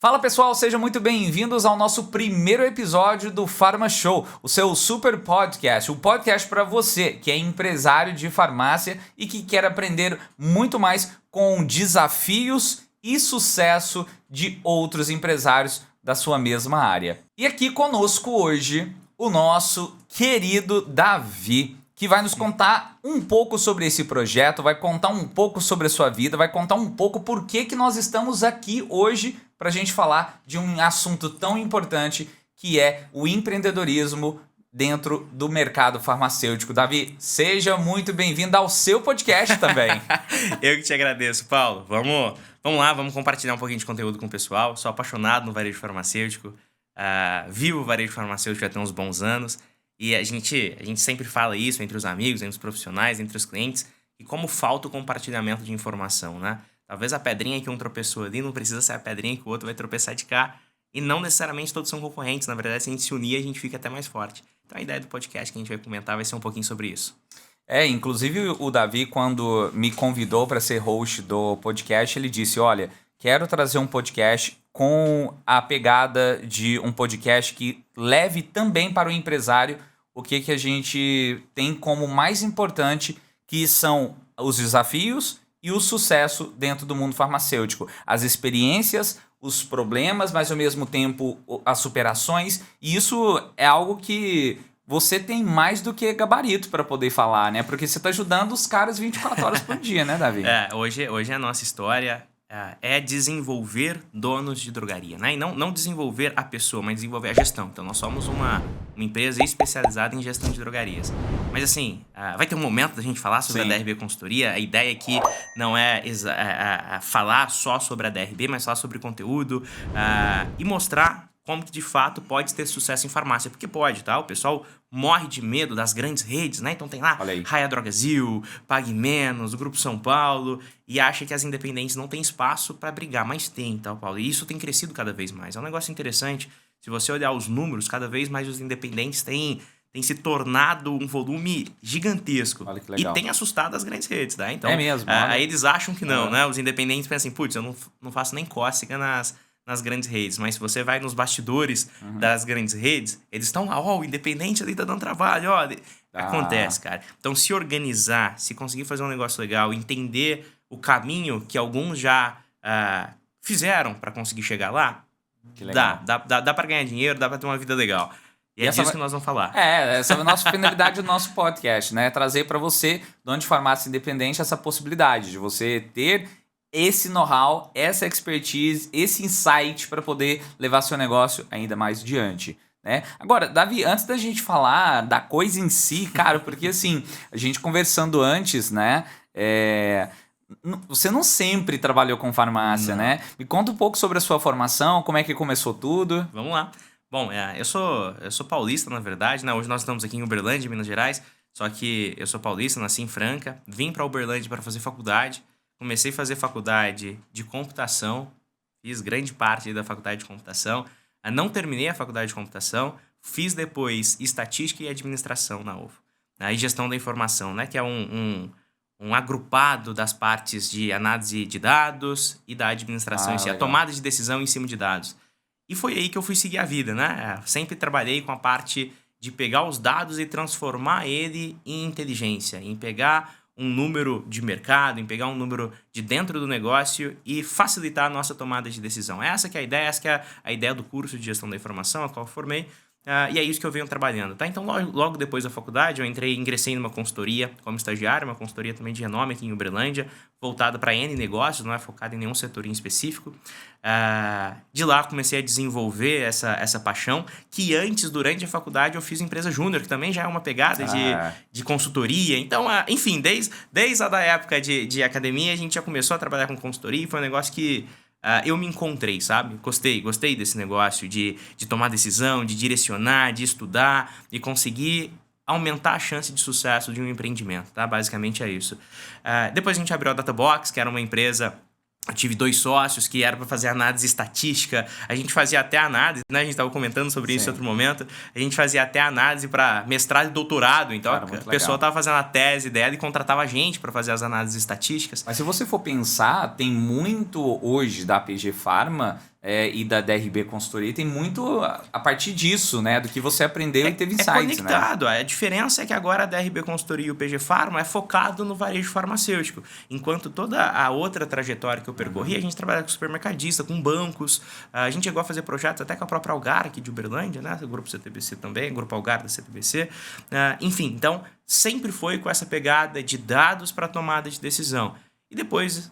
Fala pessoal, sejam muito bem-vindos ao nosso primeiro episódio do Pharma Show, o seu super podcast, o podcast para você que é empresário de farmácia e que quer aprender muito mais com desafios e sucesso de outros empresários da sua mesma área. E aqui conosco hoje o nosso querido Davi, que vai nos contar um pouco sobre esse projeto, vai contar um pouco sobre a sua vida, vai contar um pouco por que nós estamos aqui hoje para a gente falar de um assunto tão importante que é o empreendedorismo dentro do mercado farmacêutico. Davi, seja muito bem-vindo ao seu podcast também. Eu que te agradeço, Paulo. Vamos lá, vamos compartilhar um pouquinho de conteúdo com o pessoal. Sou apaixonado no varejo farmacêutico, vivo o varejo farmacêutico já tem uns bons anos. E a gente sempre fala isso entre os amigos, entre os profissionais, entre os clientes, e como falta o compartilhamento de informação, né? Talvez a pedrinha que um tropeçou ali não precisa ser a pedrinha que o outro vai tropeçar de cá. E não necessariamente todos são concorrentes. Na verdade, se a gente se unir, a gente fica até mais forte. Então a ideia do podcast que a gente vai comentar vai ser um pouquinho sobre isso. Inclusive o Davi, quando me convidou para ser host do podcast, ele disse, olha, quero trazer um podcast com a pegada de um podcast que leve também para o empresário o que a gente tem como mais importante, que são os desafios e o sucesso dentro do mundo farmacêutico. As experiências, os problemas, mas ao mesmo tempo as superações. E isso é algo que você tem mais do que gabarito para poder falar, né? Porque você está ajudando os caras 24 horas por dia, né, Davi? Hoje a nossa história é desenvolver donos de drogaria, né? E não desenvolver a pessoa, mas desenvolver a gestão. Então, nós somos uma empresa especializada em gestão de drogarias. Mas, assim, vai ter um momento da gente falar sobre a DRB Consultoria. A ideia aqui não é falar só sobre a DRB, mas falar sobre conteúdo e mostrar como que de fato pode ter sucesso em farmácia. Porque pode, tá? O pessoal morre de medo das grandes redes, né? Então tem lá Raia Drogazil, Pague Menos, o Grupo São Paulo, e acha que as independentes não têm espaço para brigar, mas tem, tá, Paulo? E isso tem crescido cada vez mais. É um negócio interessante. Se você olhar os números, cada vez mais os independentes têm se tornado um volume gigantesco. Olha que legal. E tem assustado as grandes redes, tá? Então, é mesmo. Aí eles acham que não, né? Os independentes pensam assim, putz, eu não faço nem cócega nas grandes redes, mas se você vai nos bastidores das grandes redes, eles estão lá, o independente ali tá dando trabalho, Acontece, cara. Então, se organizar, se conseguir fazer um negócio legal, entender o caminho que alguns já fizeram para conseguir chegar lá, dá para ganhar dinheiro, dá para ter uma vida legal. E é disso que nós vamos falar. Essa é a nossa finalidade do nosso podcast, né? Trazer para você, dono de farmácia independente, essa possibilidade de você ter esse know-how, essa expertise, esse insight para poder levar seu negócio ainda mais adiante, né? Agora, Davi, antes da gente falar da coisa em si, cara, porque assim, a gente conversando antes, né? Você não sempre trabalhou com farmácia, né? Me conta um pouco sobre a sua formação, como é que começou tudo. Vamos lá. Bom, eu sou paulista, na verdade, né? Hoje nós estamos aqui em Uberlândia, Minas Gerais, só que eu sou paulista, nasci em Franca, vim para Uberlândia para fazer faculdade. Comecei a fazer faculdade de computação, fiz grande parte da faculdade de computação. Não terminei a faculdade de computação, fiz depois estatística e administração na UFO. E gestão da informação, né? Que é um agrupado das partes de análise de dados e da administração em si, a tomada de decisão em cima de dados. E foi aí que eu fui seguir a vida, né? Sempre trabalhei com a parte de pegar os dados e transformar ele em inteligência, em pegar um número de mercado, em pegar um número de dentro do negócio e facilitar a nossa tomada de decisão. Essa que é a ideia, essa que é a ideia do curso de gestão da informação, a qual eu formei, e é isso que eu venho trabalhando, tá? Então, logo depois da faculdade, eu ingressei numa consultoria como estagiário, uma consultoria também de renome aqui em Uberlândia, voltada para N negócios, não é focada em nenhum setor em específico. De lá, comecei a desenvolver essa paixão, que antes, durante a faculdade, eu fiz empresa júnior, que também já é uma pegada de consultoria. Então, enfim, desde a época de academia, a gente já começou a trabalhar com consultoria, e foi um negócio que eu me encontrei, sabe? Gostei desse negócio de tomar decisão, de direcionar, de estudar e conseguir aumentar a chance de sucesso de um empreendimento, tá? Basicamente é isso. Depois a gente abriu a Databox, que era uma empresa Eu tive 2 sócios que eram para fazer análise estatística. A gente fazia até análise, né? A gente estava comentando sobre isso em outro momento. A gente fazia até análise para mestrado e doutorado. Então, cara, a pessoa estava fazendo a tese dela e contratava a gente para fazer as análises estatísticas. Mas se você for pensar, tem muito hoje da APG Pharma e da DRB Consultoria tem muito a partir disso, né? Do que você aprendeu e teve insights, conectado. Né? A diferença é que agora a DRB Consultoria e o PG Pharma é focado no varejo farmacêutico. Enquanto toda a outra trajetória que eu percorri, a gente trabalha com supermercadista, com bancos. A gente chegou a fazer projetos até com a própria Algar aqui de Uberlândia, né? O Grupo CTBC também, o Grupo Algar da CTBC. Enfim, então sempre foi com essa pegada de dados para tomada de decisão. E depois...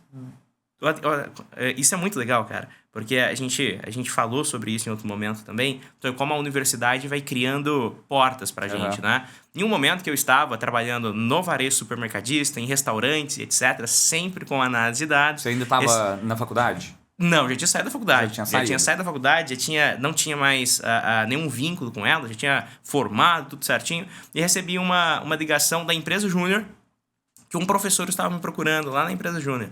Isso é muito legal, cara, porque a gente falou sobre isso em outro momento também, então como a universidade vai criando portas pra gente, né? Em um momento que eu estava trabalhando no varejo supermercadista, em restaurantes, etc., sempre com análise de dados. Você ainda estava na faculdade? Não, já tinha saído da faculdade. Já tinha saído da faculdade, não tinha mais nenhum vínculo com ela, já tinha formado, tudo certinho, e recebi uma ligação da empresa Júnior, que um professor estava me procurando lá na empresa Júnior.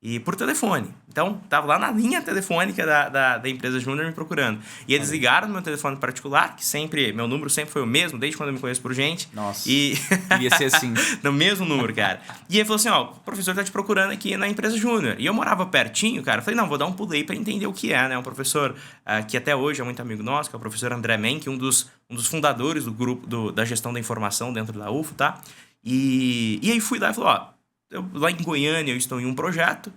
E por telefone. Então, tava lá na linha telefônica da empresa Júnior me procurando. E eles ligaram no meu telefone particular, que meu número sempre foi o mesmo, desde quando eu me conheço por gente. Nossa, e ia ser assim. No mesmo número, cara. E ele falou assim, o professor tá te procurando aqui na empresa Júnior. E eu morava pertinho, cara. Eu falei, não, vou dar um pulo aí pra entender o que é, né? Um professor que até hoje é muito amigo nosso, que é o professor André Menck, um dos fundadores do grupo da gestão da informação dentro da UFO, tá? E aí fui lá e falei, lá em Goiânia eu estou em um projeto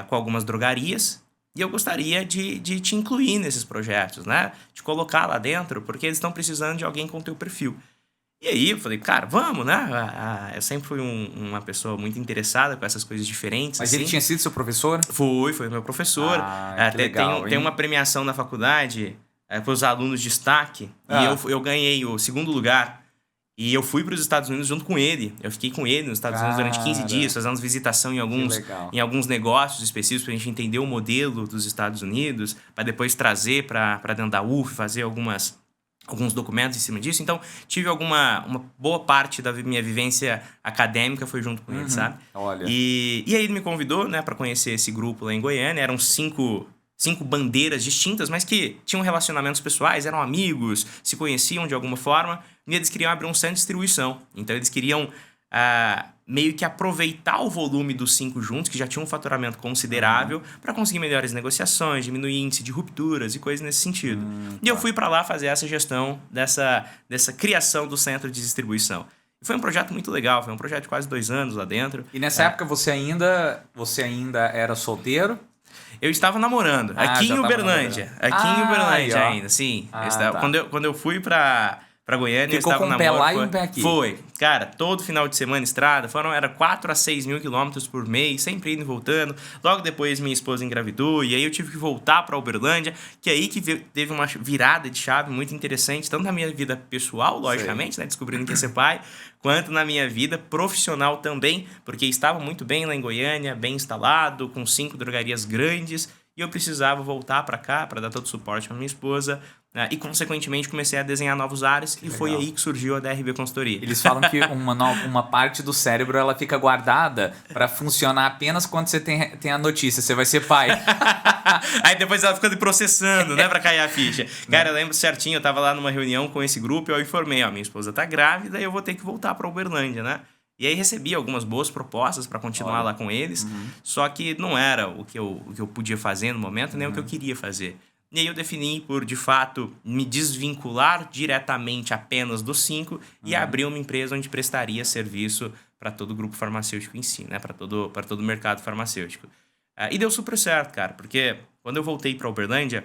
com algumas drogarias e eu gostaria de te incluir nesses projetos, né? De colocar lá dentro, porque eles estão precisando de alguém com o teu perfil. E aí eu falei, cara, vamos, né? Eu sempre fui uma pessoa muito interessada com essas coisas diferentes. Mas assim. ele tinha sido seu professor? Foi meu professor. Tem uma premiação na faculdade para os alunos de destaque e eu ganhei o 2º lugar. E eu fui para os Estados Unidos junto com ele. Eu fiquei com ele nos Estados Unidos durante 15 dias, fazendo visitação em alguns negócios específicos para a gente entender o modelo dos Estados Unidos, para depois trazer para dentro da UF, fazer alguns documentos em cima disso. Então, tive uma boa parte da minha vivência acadêmica foi junto com ele, sabe? Olha. E aí ele me convidou, né, para conhecer esse grupo lá em Goiânia. Eram 5 bandeiras distintas, mas que tinham relacionamentos pessoais, eram amigos, se conheciam de alguma forma, e eles queriam abrir um centro de distribuição. Então, eles queriam meio que aproveitar o volume dos 5 juntos, que já tinham um faturamento considerável, para conseguir melhores negociações, diminuir índice de rupturas e coisas nesse sentido. E eu fui para lá fazer essa gestão dessa criação do centro de distribuição. E foi um projeto muito legal, foi um projeto de quase 2 anos lá dentro. E nessa época você ainda era solteiro? Eu estava namorando, aqui em Uberlândia. Em Uberlândia ainda, sim. Quando eu fui pra Goiânia, eu estava namorando. Ficou com um pé lá e um pé aqui. Foi. Cara, todo final de semana estrada, era 4 a 6 mil quilômetros por mês, sempre indo e voltando. Logo depois minha esposa engravidou e aí eu tive que voltar para Uberlândia, que é aí que teve uma virada de chave muito interessante, tanto na minha vida pessoal, logicamente, né, descobrindo que ia ser pai, quanto na minha vida profissional também, porque estava muito bem lá em Goiânia, bem instalado, com 5 drogarias grandes, e eu precisava voltar para cá para dar todo o suporte para minha esposa, e consequentemente comecei a desenhar novos áreas e foi aí que surgiu a DRB Consultoria. Eles falam que uma parte do cérebro ela fica guardada para funcionar apenas quando você tem a notícia, você vai ser pai. Aí depois ela fica processando, né, para cair a ficha. Cara, eu lembro certinho, eu tava lá numa reunião com esse grupo e eu informei, minha esposa tá grávida e eu vou ter que voltar para Uberlândia, né? E aí recebi algumas boas propostas para continuar lá com eles, só que não era o que eu podia fazer no momento, nem o que eu queria fazer. E aí eu defini por, de fato, me desvincular diretamente apenas dos 5 e abrir uma empresa onde prestaria serviço para todo o grupo farmacêutico em si, né? Para todo o mercado farmacêutico. E deu super certo, cara, porque quando eu voltei para Uberlândia,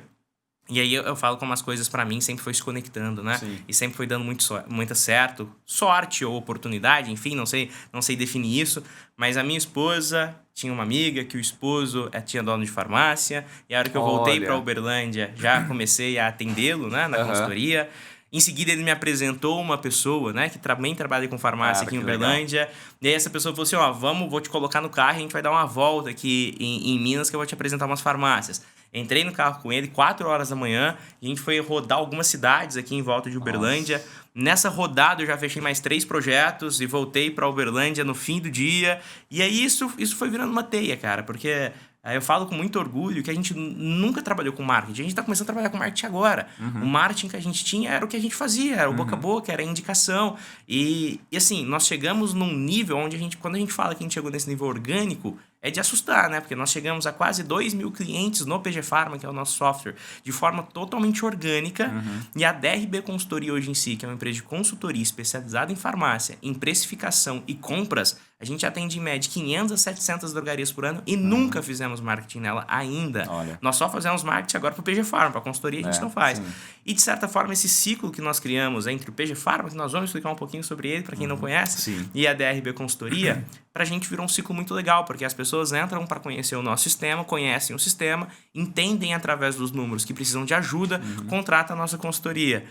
e aí eu falo como as coisas para mim sempre foi se conectando, né? Sim. E sempre foi dando muito certo. Sorte ou oportunidade, enfim, não sei definir isso. Mas a minha esposa tinha uma amiga que o esposo tinha dono de farmácia. E a hora que eu voltei para Uberlândia, já comecei a atendê-lo, né, na consultoria. Em seguida, ele me apresentou uma pessoa, né, que também trabalha com farmácia aqui em Uberlândia. Legal. E aí essa pessoa falou assim, vou te colocar no carro e a gente vai dar uma volta aqui em Minas que eu vou te apresentar umas farmácias. Entrei no carro com ele, 4 horas da manhã, e a gente foi rodar algumas cidades aqui em volta de Uberlândia. Nossa. Nessa rodada eu já fechei mais 3 projetos e voltei para Uberlândia no fim do dia. E aí isso foi virando uma teia, cara, porque Eu falo com muito orgulho que a gente nunca trabalhou com marketing. A gente está começando a trabalhar com marketing agora. O marketing que a gente tinha era o que a gente fazia, era o boca a boca, era a indicação. E assim, nós chegamos num nível onde quando a gente fala que a gente chegou nesse nível orgânico, é de assustar, né? Porque nós chegamos a quase 2.000 clientes no PG Pharma, que é o nosso software, de forma totalmente orgânica. E a DRB Consultoria hoje em si, que é uma empresa de consultoria especializada em farmácia, em precificação e compras, a gente atende em média 500 a 700 drogarias por ano e nunca fizemos marketing nela ainda. Olha. Nós só fazemos marketing agora para o PG Pharma, para a consultoria a gente não faz. Sim. E de certa forma esse ciclo que nós criamos entre o PG Pharma, que nós vamos explicar um pouquinho sobre ele para quem não conhece, Sim. e a DRB Consultoria, para a gente virou um ciclo muito legal, porque as pessoas entram para conhecer o nosso sistema, conhecem o sistema, entendem através dos números que precisam de ajuda, contratam a nossa consultoria,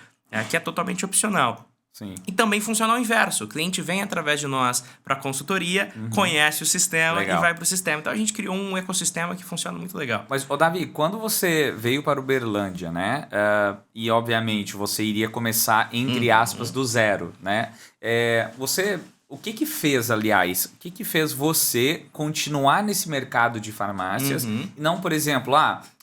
que é totalmente opcional. Sim. E também funciona ao inverso. O cliente vem através de nós para a consultoria, conhece o sistema Legal. e vai para o sistema. Então a gente criou um ecossistema que funciona muito legal. Mas, Davi, quando você veio para Uberlândia, né? E obviamente você iria começar, entre aspas, do zero, né? O que fez, aliás, o que fez você continuar nesse mercado de farmácias? E não, por exemplo,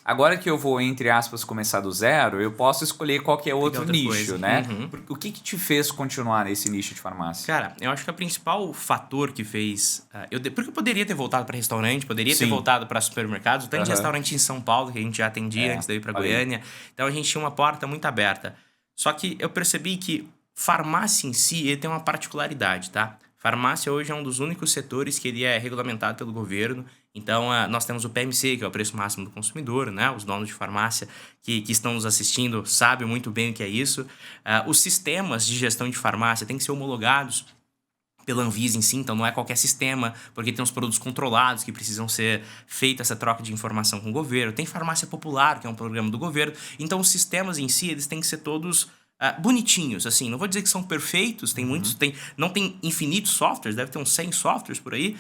agora que eu vou, entre aspas, começar do zero, eu posso escolher qualquer outro nicho, coisa. né? O que te fez continuar nesse nicho de farmácia? Cara, eu acho que o principal fator que fez... porque eu poderia ter voltado para restaurante, poderia ter Sim. voltado para supermercados. Tem restaurante em São Paulo que a gente já atendia antes de ir para Goiânia. Então a gente tinha uma porta muito aberta. Só que eu percebi que farmácia em si ele tem uma particularidade, tá? Farmácia hoje é um dos únicos setores que ele é regulamentado pelo governo. Então, nós temos o PMC, que é o preço máximo do consumidor, né? Os donos de farmácia que estão nos assistindo sabem muito bem o que é isso. Os sistemas de gestão de farmácia têm que ser homologados pela Anvisa em si, então não é qualquer sistema, porque tem os produtos controlados que precisam ser feita essa troca de informação com o governo. Tem farmácia popular, que é um programa do governo. Então, os sistemas em si, eles têm que ser todos bonitinhos, assim, não vou dizer que são perfeitos, tem muitos, não tem infinitos softwares, deve ter uns 100 softwares por aí,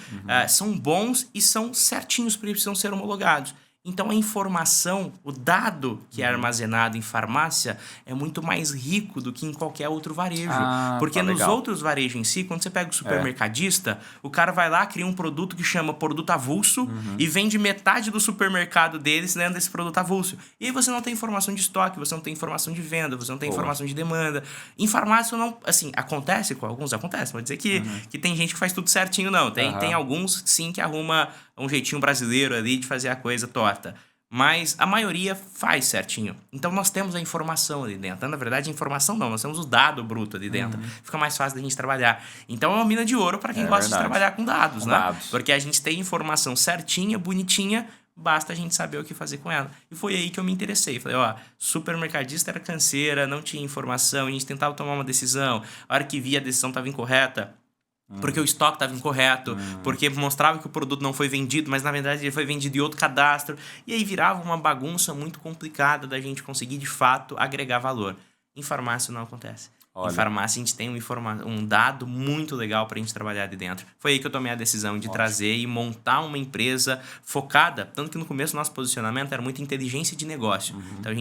são bons e são certinhos porque precisam ser homologados. Então a informação, o dado que é armazenado em farmácia é muito mais rico do que em qualquer outro varejo. Porque nos outros varejos em si, quando você pega o supermercadista, o cara vai lá, cria um produto que chama produto avulso e vende metade do supermercado deles dentro desse produto avulso. E aí você não tem informação de estoque, você não tem informação de venda, você não tem informação de demanda. Em farmácia, não, assim, acontece com alguns, acontece. Vou dizer que tem gente que faz tudo certinho, não. Tem alguns, sim, que arruma um jeitinho brasileiro ali de fazer a coisa torta. Mas a maioria faz certinho. Então nós temos a informação ali dentro. Na verdade, a informação não, nós temos o dado bruto ali dentro. Fica mais fácil da gente trabalhar. Então é uma mina de ouro para quem gosta de trabalhar com dados, né? Porque a gente tem informação certinha, bonitinha, basta a gente saber o que fazer com ela. E foi aí que eu me interessei. Falei, supermercadista era canseira, não tinha informação, a gente tentava tomar uma decisão, a hora que via a decisão estava incorreta, porque o estoque estava incorreto, porque mostrava que o produto não foi vendido, mas na verdade ele foi vendido em outro cadastro. E aí virava uma bagunça muito complicada da gente conseguir, de fato, agregar valor. Em farmácia não acontece. Olha. Em farmácia a gente tem um dado muito legal para a gente trabalhar ali dentro. Foi aí que eu tomei a decisão de trazer e montar uma empresa focada, tanto que no começo o nosso posicionamento era muito inteligência de negócio. Então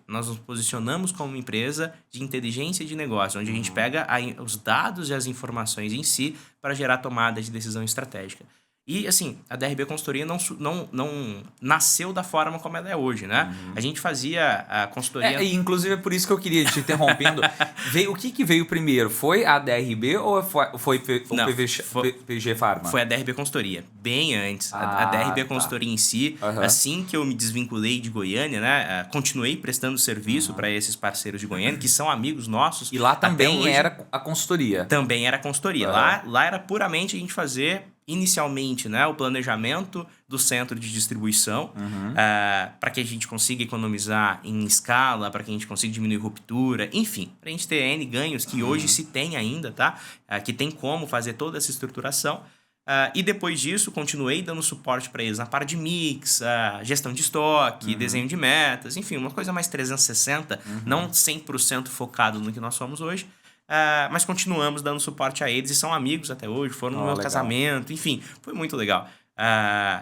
nós nos posicionamos como uma empresa de inteligência de negócio, onde a gente pega os dados e as informações em si para gerar tomada de decisão estratégica. E, assim, a DRB Consultoria não nasceu da forma como ela é hoje, né? A gente fazia a consultoria... inclusive é por isso que eu queria te interrompendo. O que veio primeiro? Foi a DRB ou foi o PG Pharma? Foi a DRB Consultoria, bem antes. A DRB Consultoria em si, assim que eu me desvinculei de Goiânia, né? Continuei prestando serviço para esses parceiros de Goiânia, que são amigos nossos. E lá também era a consultoria? Também era a consultoria. Lá era puramente a gente fazer... Inicialmente, né, o planejamento do centro de distribuição para que a gente consiga economizar em escala, para que a gente consiga diminuir ruptura, enfim, para a gente ter N ganhos que hoje se tem ainda, tá? Que tem como fazer toda essa estruturação. E depois disso, continuei dando suporte para eles na parte de mix, gestão de estoque, desenho de metas, enfim, uma coisa mais 360, não 100% focado no que nós somos hoje. Mas continuamos dando suporte a eles e são amigos até hoje, foram no meu casamento, enfim, foi muito legal.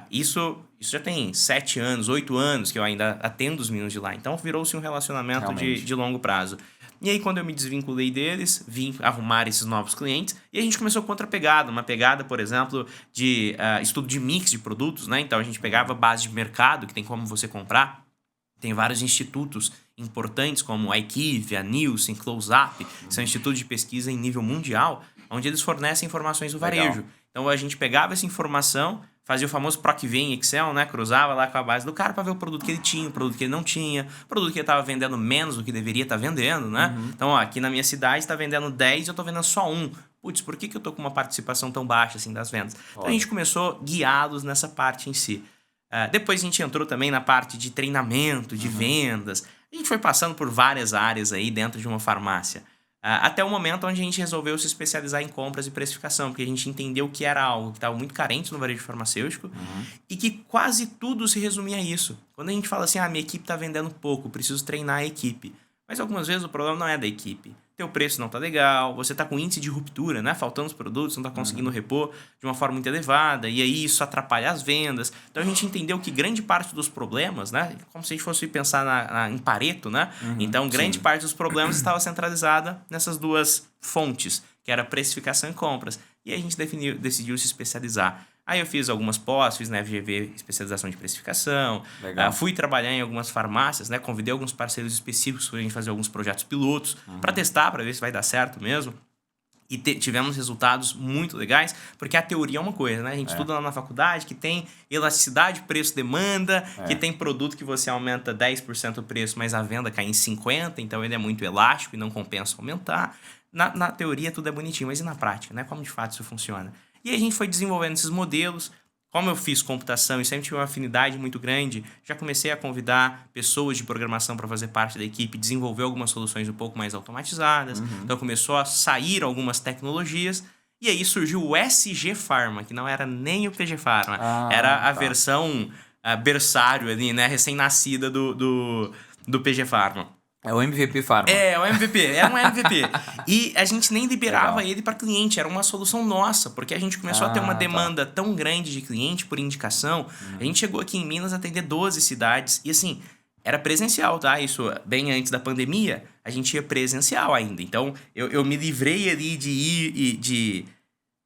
Isso já tem 7 anos, 8 anos que eu ainda atendo os meninos de lá, então virou-se um relacionamento de longo prazo. E aí, quando eu me desvinculei deles, vim arrumar esses novos clientes e a gente começou com outra pegada. Uma pegada, por exemplo, de estudo de mix de produtos, né? Então, a gente pegava base de mercado, que tem como você comprar. Tem vários institutos importantes, como a IQVIA, a Nielsen, Close-Up, que são institutos de pesquisa em nível mundial, onde eles fornecem informações do varejo. Legal. Então, a gente pegava essa informação, fazia o famoso PROC-V em Excel, né? Cruzava lá com a base do cara para ver o produto que ele tinha, o produto que ele não tinha, o produto que ele estava vendendo menos do que deveria estar vendendo, né? Então, ó, aqui na minha cidade está vendendo 10 e eu estou vendendo só 1. Putz, por que eu estou com uma participação tão baixa assim das vendas? Então, a gente começou guiados nessa parte em si. Depois a gente entrou também na parte de treinamento, de vendas. A gente foi passando por várias áreas aí dentro de uma farmácia. Até o momento onde a gente resolveu se especializar em compras e precificação, porque a gente entendeu que era algo que estava muito carente no varejo farmacêutico e que quase tudo se resumia a isso. Quando a gente fala assim, minha equipe está vendendo pouco, preciso treinar a equipe. Mas algumas vezes o problema não é da equipe. Teu preço não tá legal, você tá com índice de ruptura, né? Faltando os produtos, não tá conseguindo repor de uma forma muito elevada, e aí isso atrapalha as vendas. Então a gente entendeu que grande parte dos problemas, né? Como se a gente fosse pensar em Pareto, né? Então grande parte dos problemas estava centralizada nessas duas fontes, que era precificação e compras. E aí a gente decidiu se especializar. Aí eu fiz algumas pós, fiz na FGV especialização de precificação, fui trabalhar em algumas farmácias, né? Convidei alguns parceiros específicos para a gente fazer alguns projetos pilotos para testar, para ver se vai dar certo mesmo. E tivemos resultados muito legais, porque a teoria é uma coisa, né? A gente estuda lá na faculdade que tem elasticidade, preço-demanda, que tem produto que você aumenta 10% o preço, mas a venda cai em 50%, então ele é muito elástico e não compensa aumentar. Na teoria tudo é bonitinho, mas e na prática, né? Como de fato isso funciona? E aí a gente foi desenvolvendo esses modelos. Como eu fiz computação e sempre tive uma afinidade muito grande, já comecei a convidar pessoas de programação para fazer parte da equipe, desenvolver algumas soluções um pouco mais automatizadas. Então começou a sair algumas tecnologias. E aí surgiu o SG Pharma, que não era nem o PG Pharma. Era a versão berçário ali, né? Recém-nascida do PG Pharma. É o MVP Pharma. É um MVP. E a gente nem liberava ele para cliente, era uma solução nossa, porque a gente começou a ter uma demanda tão grande de cliente por indicação. A gente chegou aqui em Minas a atender 12 cidades e assim, era presencial, tá? Isso bem antes da pandemia, a gente ia presencial ainda. Então, eu me livrei ali de ir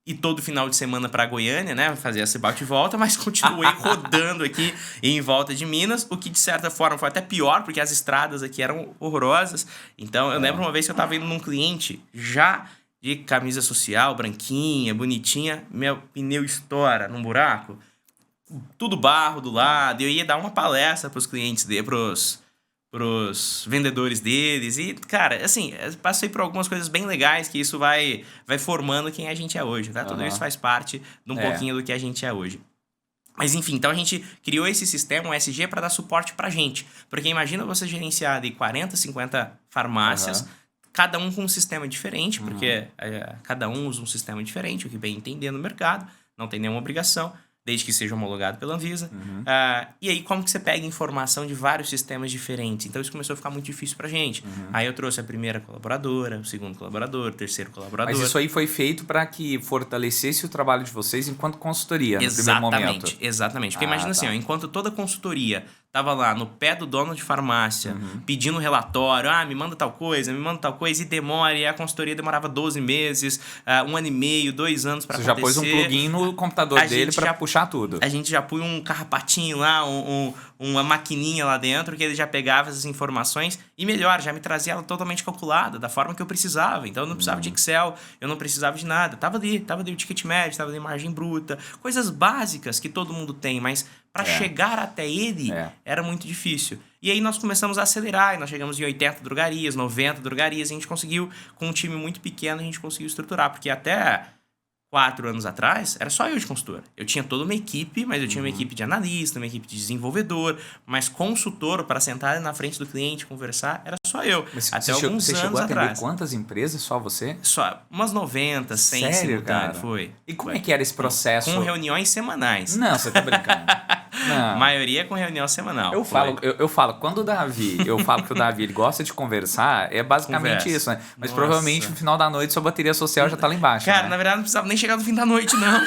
e todo final de semana para Goiânia, né? Fazer esse bate e volta, mas continuei rodando aqui em volta de Minas, o que de certa forma foi até pior, porque as estradas aqui eram horrorosas. Então, eu lembro uma vez que eu tava indo num cliente já de camisa social, branquinha, bonitinha, meu pneu estoura num buraco, tudo barro do lado, e eu ia dar uma palestra pros clientes pros vendedores deles e, cara, assim, passei por algumas coisas bem legais que isso vai formando quem a gente é hoje, tá? Tudo isso faz parte de um pouquinho do que a gente é hoje. Mas enfim, então a gente criou esse sistema, o SG, para dar suporte pra gente. Porque imagina você gerenciar de 40, 50 farmácias, cada um com um sistema diferente, porque cada um usa um sistema diferente, o que bem entender no mercado, não tem nenhuma obrigação, desde que seja homologado pela Anvisa. E aí, como que você pega informação de vários sistemas diferentes? Então, isso começou a ficar muito difícil pra gente. Aí eu trouxe a primeira colaboradora, o segundo colaborador, o terceiro colaborador. Mas isso aí foi feito para que fortalecesse o trabalho de vocês enquanto consultoria no primeiro momento. Exatamente. Porque imagina assim, ó, enquanto toda consultoria tava lá no pé do dono de farmácia, pedindo relatório, me manda tal coisa, e demora, e a consultoria demorava 12 meses, 1 ano e meio, 2 anos para acontecer. Você já pôs um plugin no computador dele para puxar tudo. A gente já pôs um carrapatinho lá, uma maquininha lá dentro, que ele já pegava essas informações e melhor, já me trazia ela totalmente calculada, da forma que eu precisava. Então eu não precisava de Excel, eu não precisava de nada. Tava ali o ticket médio, tava ali a margem bruta, coisas básicas que todo mundo tem, mas para chegar até ele era muito difícil. E aí nós começamos a acelerar, e nós chegamos em 80 drogarias, 90 drogarias, e a gente conseguiu, com um time muito pequeno, a gente conseguiu estruturar, porque até 4 anos atrás, era só eu de consultor. Eu tinha toda uma equipe, mas eu tinha uma equipe de analista, uma equipe de desenvolvedor, mas consultor para sentar na frente do cliente, conversar, era só eu. Mas até você alguns anos chegou a atender atrás. Quantas empresas? Só você? Só umas 90, 100 Sério, simultâneo, cara? foi. E como é que era esse processo? Com reuniões semanais. Não, você tá brincando. Não. A maioria é com reunião semanal. Eu falo, quando o Davi, eu falo que o Davi ele gosta de conversar, é basicamente Conversa. isso, né? Mas Nossa. provavelmente no final da noite sua bateria social já tá lá embaixo. Cara, né? na verdade não precisava nem chegar no fim da noite, não.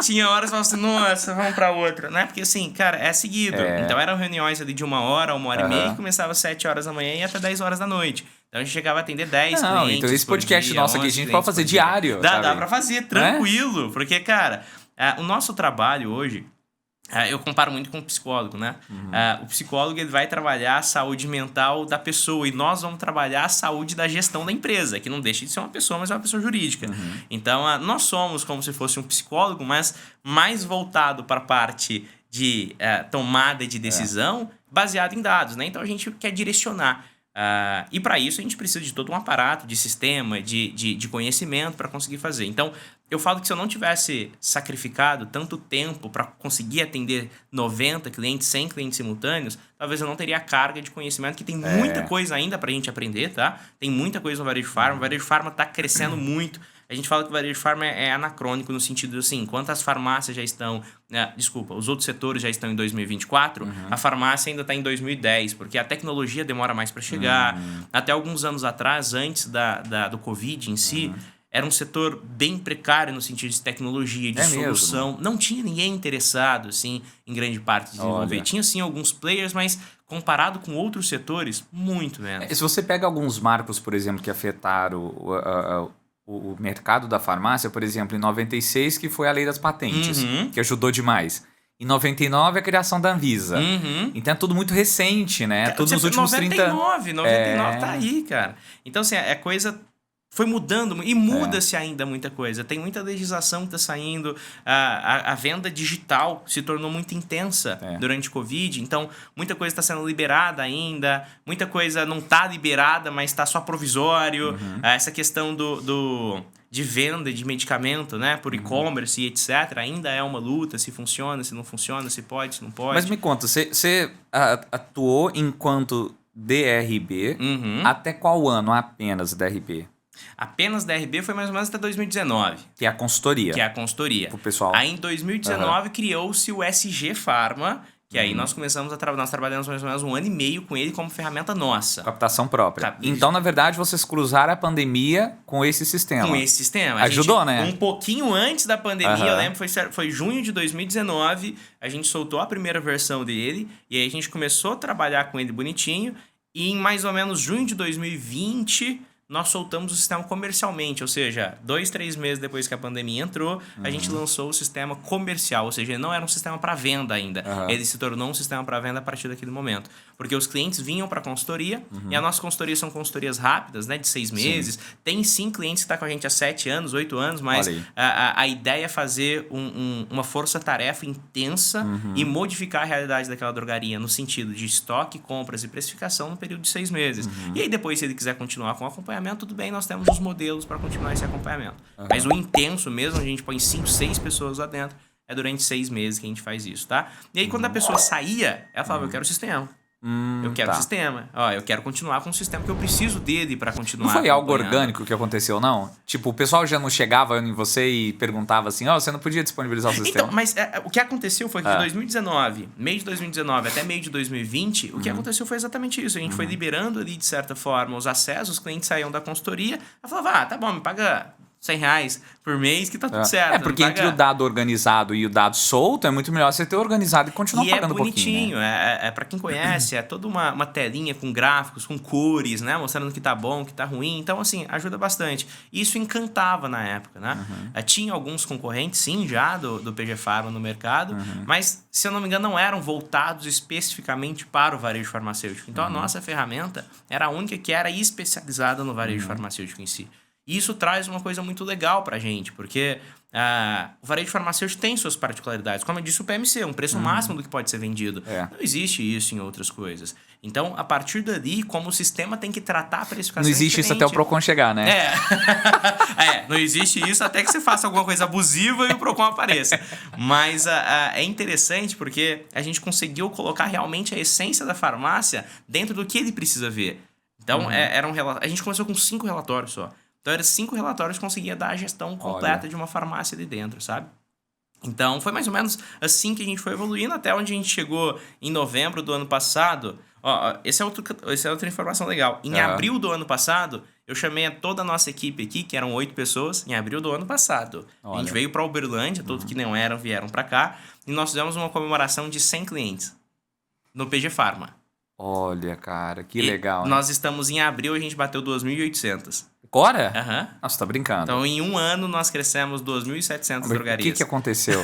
Tinha horas que eu falava assim, nossa, vamos pra outra. Né? Porque assim, cara, é seguido. Então eram reuniões ali de 1 hora, 1h30, que começava às 7 horas da manhã e ia até 10 horas da noite. Então a gente chegava a atender 10 clientes. Então esse podcast dia, nosso aqui a gente pode fazer diário. Dá pra fazer, tranquilo. Porque, cara, o nosso trabalho hoje, eu comparo muito com o psicólogo, né? O psicólogo ele vai trabalhar a saúde mental da pessoa e nós vamos trabalhar a saúde da gestão da empresa, que não deixa de ser uma pessoa, mas é uma pessoa jurídica. Então, nós somos como se fosse um psicólogo, mas mais voltado para a parte de tomada de decisão baseado em dados, né? Então, a gente quer direcionar. E para isso a gente precisa de todo um aparato de sistema, de conhecimento para conseguir fazer. Então, eu falo que se eu não tivesse sacrificado tanto tempo para conseguir atender 90 clientes, 100 clientes simultâneos, talvez eu não teria a carga de conhecimento, que tem muita coisa ainda para a gente aprender, tá? Tem muita coisa no varejo farma. O varejo farma está crescendo muito. A gente fala que o varejo farma é anacrônico no sentido assim, enquanto as farmácias já estão... os outros setores já estão em 2024, a farmácia ainda está em 2010, porque a tecnologia demora mais para chegar. Até alguns anos atrás, antes do Covid em si, era um setor bem precário no sentido de tecnologia, de solução. Mesmo? Não tinha ninguém interessado, assim, em grande parte de desenvolver. Olha. Tinha, sim, alguns players, mas comparado com outros setores, muito menos. Se você pega alguns marcos, por exemplo, que afetaram o mercado da farmácia, por exemplo, em 96, que foi a lei das patentes, que ajudou demais. Em 99, a criação da Anvisa. Então é tudo muito recente, né? Tudo nos últimos 99 tá aí, cara. Então, assim, coisa... Foi mudando e muda-se ainda muita coisa. Tem muita legislação que está saindo. A venda digital se tornou muito intensa durante o Covid. Então, muita coisa está sendo liberada ainda. Muita coisa não está liberada, mas está só provisório. Essa questão de venda de medicamento, né, por e-commerce e etc. Ainda é uma luta, se funciona, se não funciona, se pode, se não pode. Mas me conta, você atuou enquanto DRB até qual ano apenas DRB? Apenas DRB foi mais ou menos até 2019. Que é a consultoria. Pro pessoal. Aí em 2019 criou-se o SG Pharma, que aí nós começamos nós trabalhamos mais ou menos 1 ano e meio com ele como ferramenta nossa. Captação própria. Então, na verdade, vocês cruzaram a pandemia com esse sistema. Com esse sistema. Ajudou, né? Um pouquinho antes da pandemia, eu lembro, foi junho de 2019, a gente soltou a primeira versão dele, e aí a gente começou a trabalhar com ele bonitinho, e em mais ou menos junho de 2020... nós soltamos o sistema comercialmente, ou seja, 2, 3 meses depois que a pandemia entrou, a gente lançou o sistema comercial, ou seja, ele não era um sistema para venda ainda. Ele se tornou um sistema para venda a partir daquele momento. Porque os clientes vinham para a consultoria, e as nossas consultorias são consultorias rápidas, né, de 6 meses. Sim. Tem sim clientes que estão com a gente há 7 anos, 8 anos, mas a ideia é fazer uma força-tarefa intensa e modificar a realidade daquela drogaria no sentido de estoque, compras e precificação no período de 6 meses. E aí depois, se ele quiser continuar com o acompanhamento, tudo bem, nós temos os modelos para continuar esse acompanhamento. Mas o intenso mesmo, a gente põe 5, 6 pessoas lá dentro, é durante 6 meses que a gente faz isso, tá? E aí quando a pessoa saía, ela falava, eu quero o sistema. Eu quero o sistema. Eu quero continuar com o sistema, que eu preciso dele para continuar. Não foi algo orgânico que aconteceu, não? Tipo, o pessoal já não chegava em você e perguntava assim, você não podia disponibilizar o sistema? Então, mas o que aconteceu foi que de 2019, meio de 2019 até meio de 2020, o que aconteceu foi exatamente isso. A gente foi liberando ali, de certa forma, os acessos, os clientes saíam da consultoria, ela falava, tá bom, me paga R$100 por mês que tá tudo certo. Porque entre o dado organizado e o dado solto, é muito melhor você ter organizado e continuar pagando um pouquinho. E é bonitinho, né? Pra quem conhece, é toda uma telinha com gráficos, com cores, né? Mostrando que tá bom, que tá ruim. Então, assim, ajuda bastante. E isso encantava na época, né? Tinha alguns concorrentes, sim, já do PG Pharma no mercado, mas, se eu não me engano, não eram voltados especificamente para o varejo farmacêutico. Então, a nossa ferramenta era a única que era especializada no varejo farmacêutico em si. E isso traz uma coisa muito legal pra gente, porque o varejo farmacêutico tem suas particularidades. Como eu disse, o PMC, um preço máximo do que pode ser vendido. Não existe isso em outras coisas. Então, a partir dali, como o sistema tem que tratar a precificação Não existe isso até o Procon chegar, né? Não existe isso até que você faça alguma coisa abusiva e o Procon apareça. Mas é interessante porque a gente conseguiu colocar realmente a essência da farmácia dentro do que ele precisa ver. Então, a gente começou com 5 relatórios só. Então, eram 5 relatórios que conseguia dar a gestão completa de uma farmácia ali dentro, sabe? Então, foi mais ou menos assim que a gente foi evoluindo, até onde a gente chegou em novembro do ano passado. Essa é outra informação legal. Em abril do ano passado, eu chamei toda a nossa equipe aqui, que eram 8 pessoas, em abril do ano passado. Olha. A gente veio para Uberlândia, todos que não eram vieram para cá, e nós fizemos uma comemoração de 100 clientes no PG Pharma. Olha, cara, que legal, hein? Nós estamos em abril, a gente bateu 2.800. Agora? Aham. Nossa, tá brincando. Então, em um ano, nós crescemos 2.700 drogarias. O que aconteceu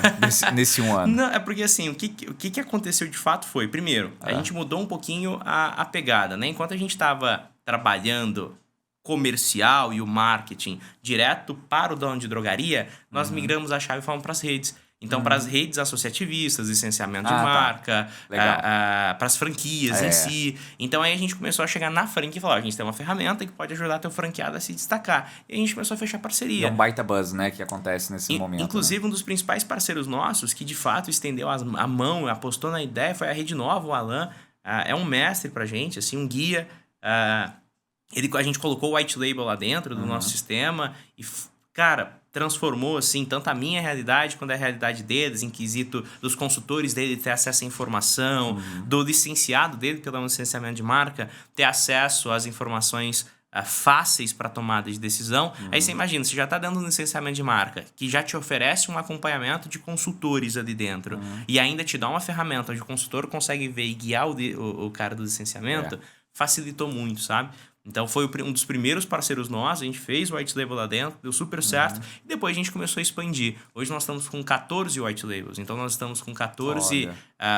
nesse um ano? Não, é porque assim, o que aconteceu de fato foi, primeiro, a gente mudou um pouquinho a pegada, né? Enquanto a gente estava trabalhando comercial e o marketing direto para o dono de drogaria, nós migramos a chave e fomos para as redes. Então, para as redes associativistas, licenciamento de marca, para as franquias em si. Então, aí a gente começou a chegar na franquia e falar, a gente tem uma ferramenta que pode ajudar teu franqueado a se destacar. E a gente começou a fechar parceria. É um baita buzz, né, que acontece nesse momento. Inclusive, né? Um dos principais parceiros nossos, que de fato estendeu a mão, apostou na ideia, foi a Rede Nova, o Alan. É um mestre pra gente, assim, um guia. A gente colocou o white label lá dentro do nosso sistema e, cara, transformou, assim, tanto a minha realidade quanto a realidade deles, em quesito dos consultores dele ter acesso à informação, do licenciado dele, pelo licenciamento de marca, ter acesso às informações fáceis para tomada de decisão. Aí você imagina, você já está dando um licenciamento de marca que já te oferece um acompanhamento de consultores ali dentro e ainda te dá uma ferramenta onde o consultor consegue ver e guiar o cara do licenciamento, facilitou muito, sabe? Então, foi um dos primeiros parceiros nossos, a gente fez o white label lá dentro, deu super certo, e depois a gente começou a expandir. Hoje nós estamos com 14 white labels, então nós estamos com 14...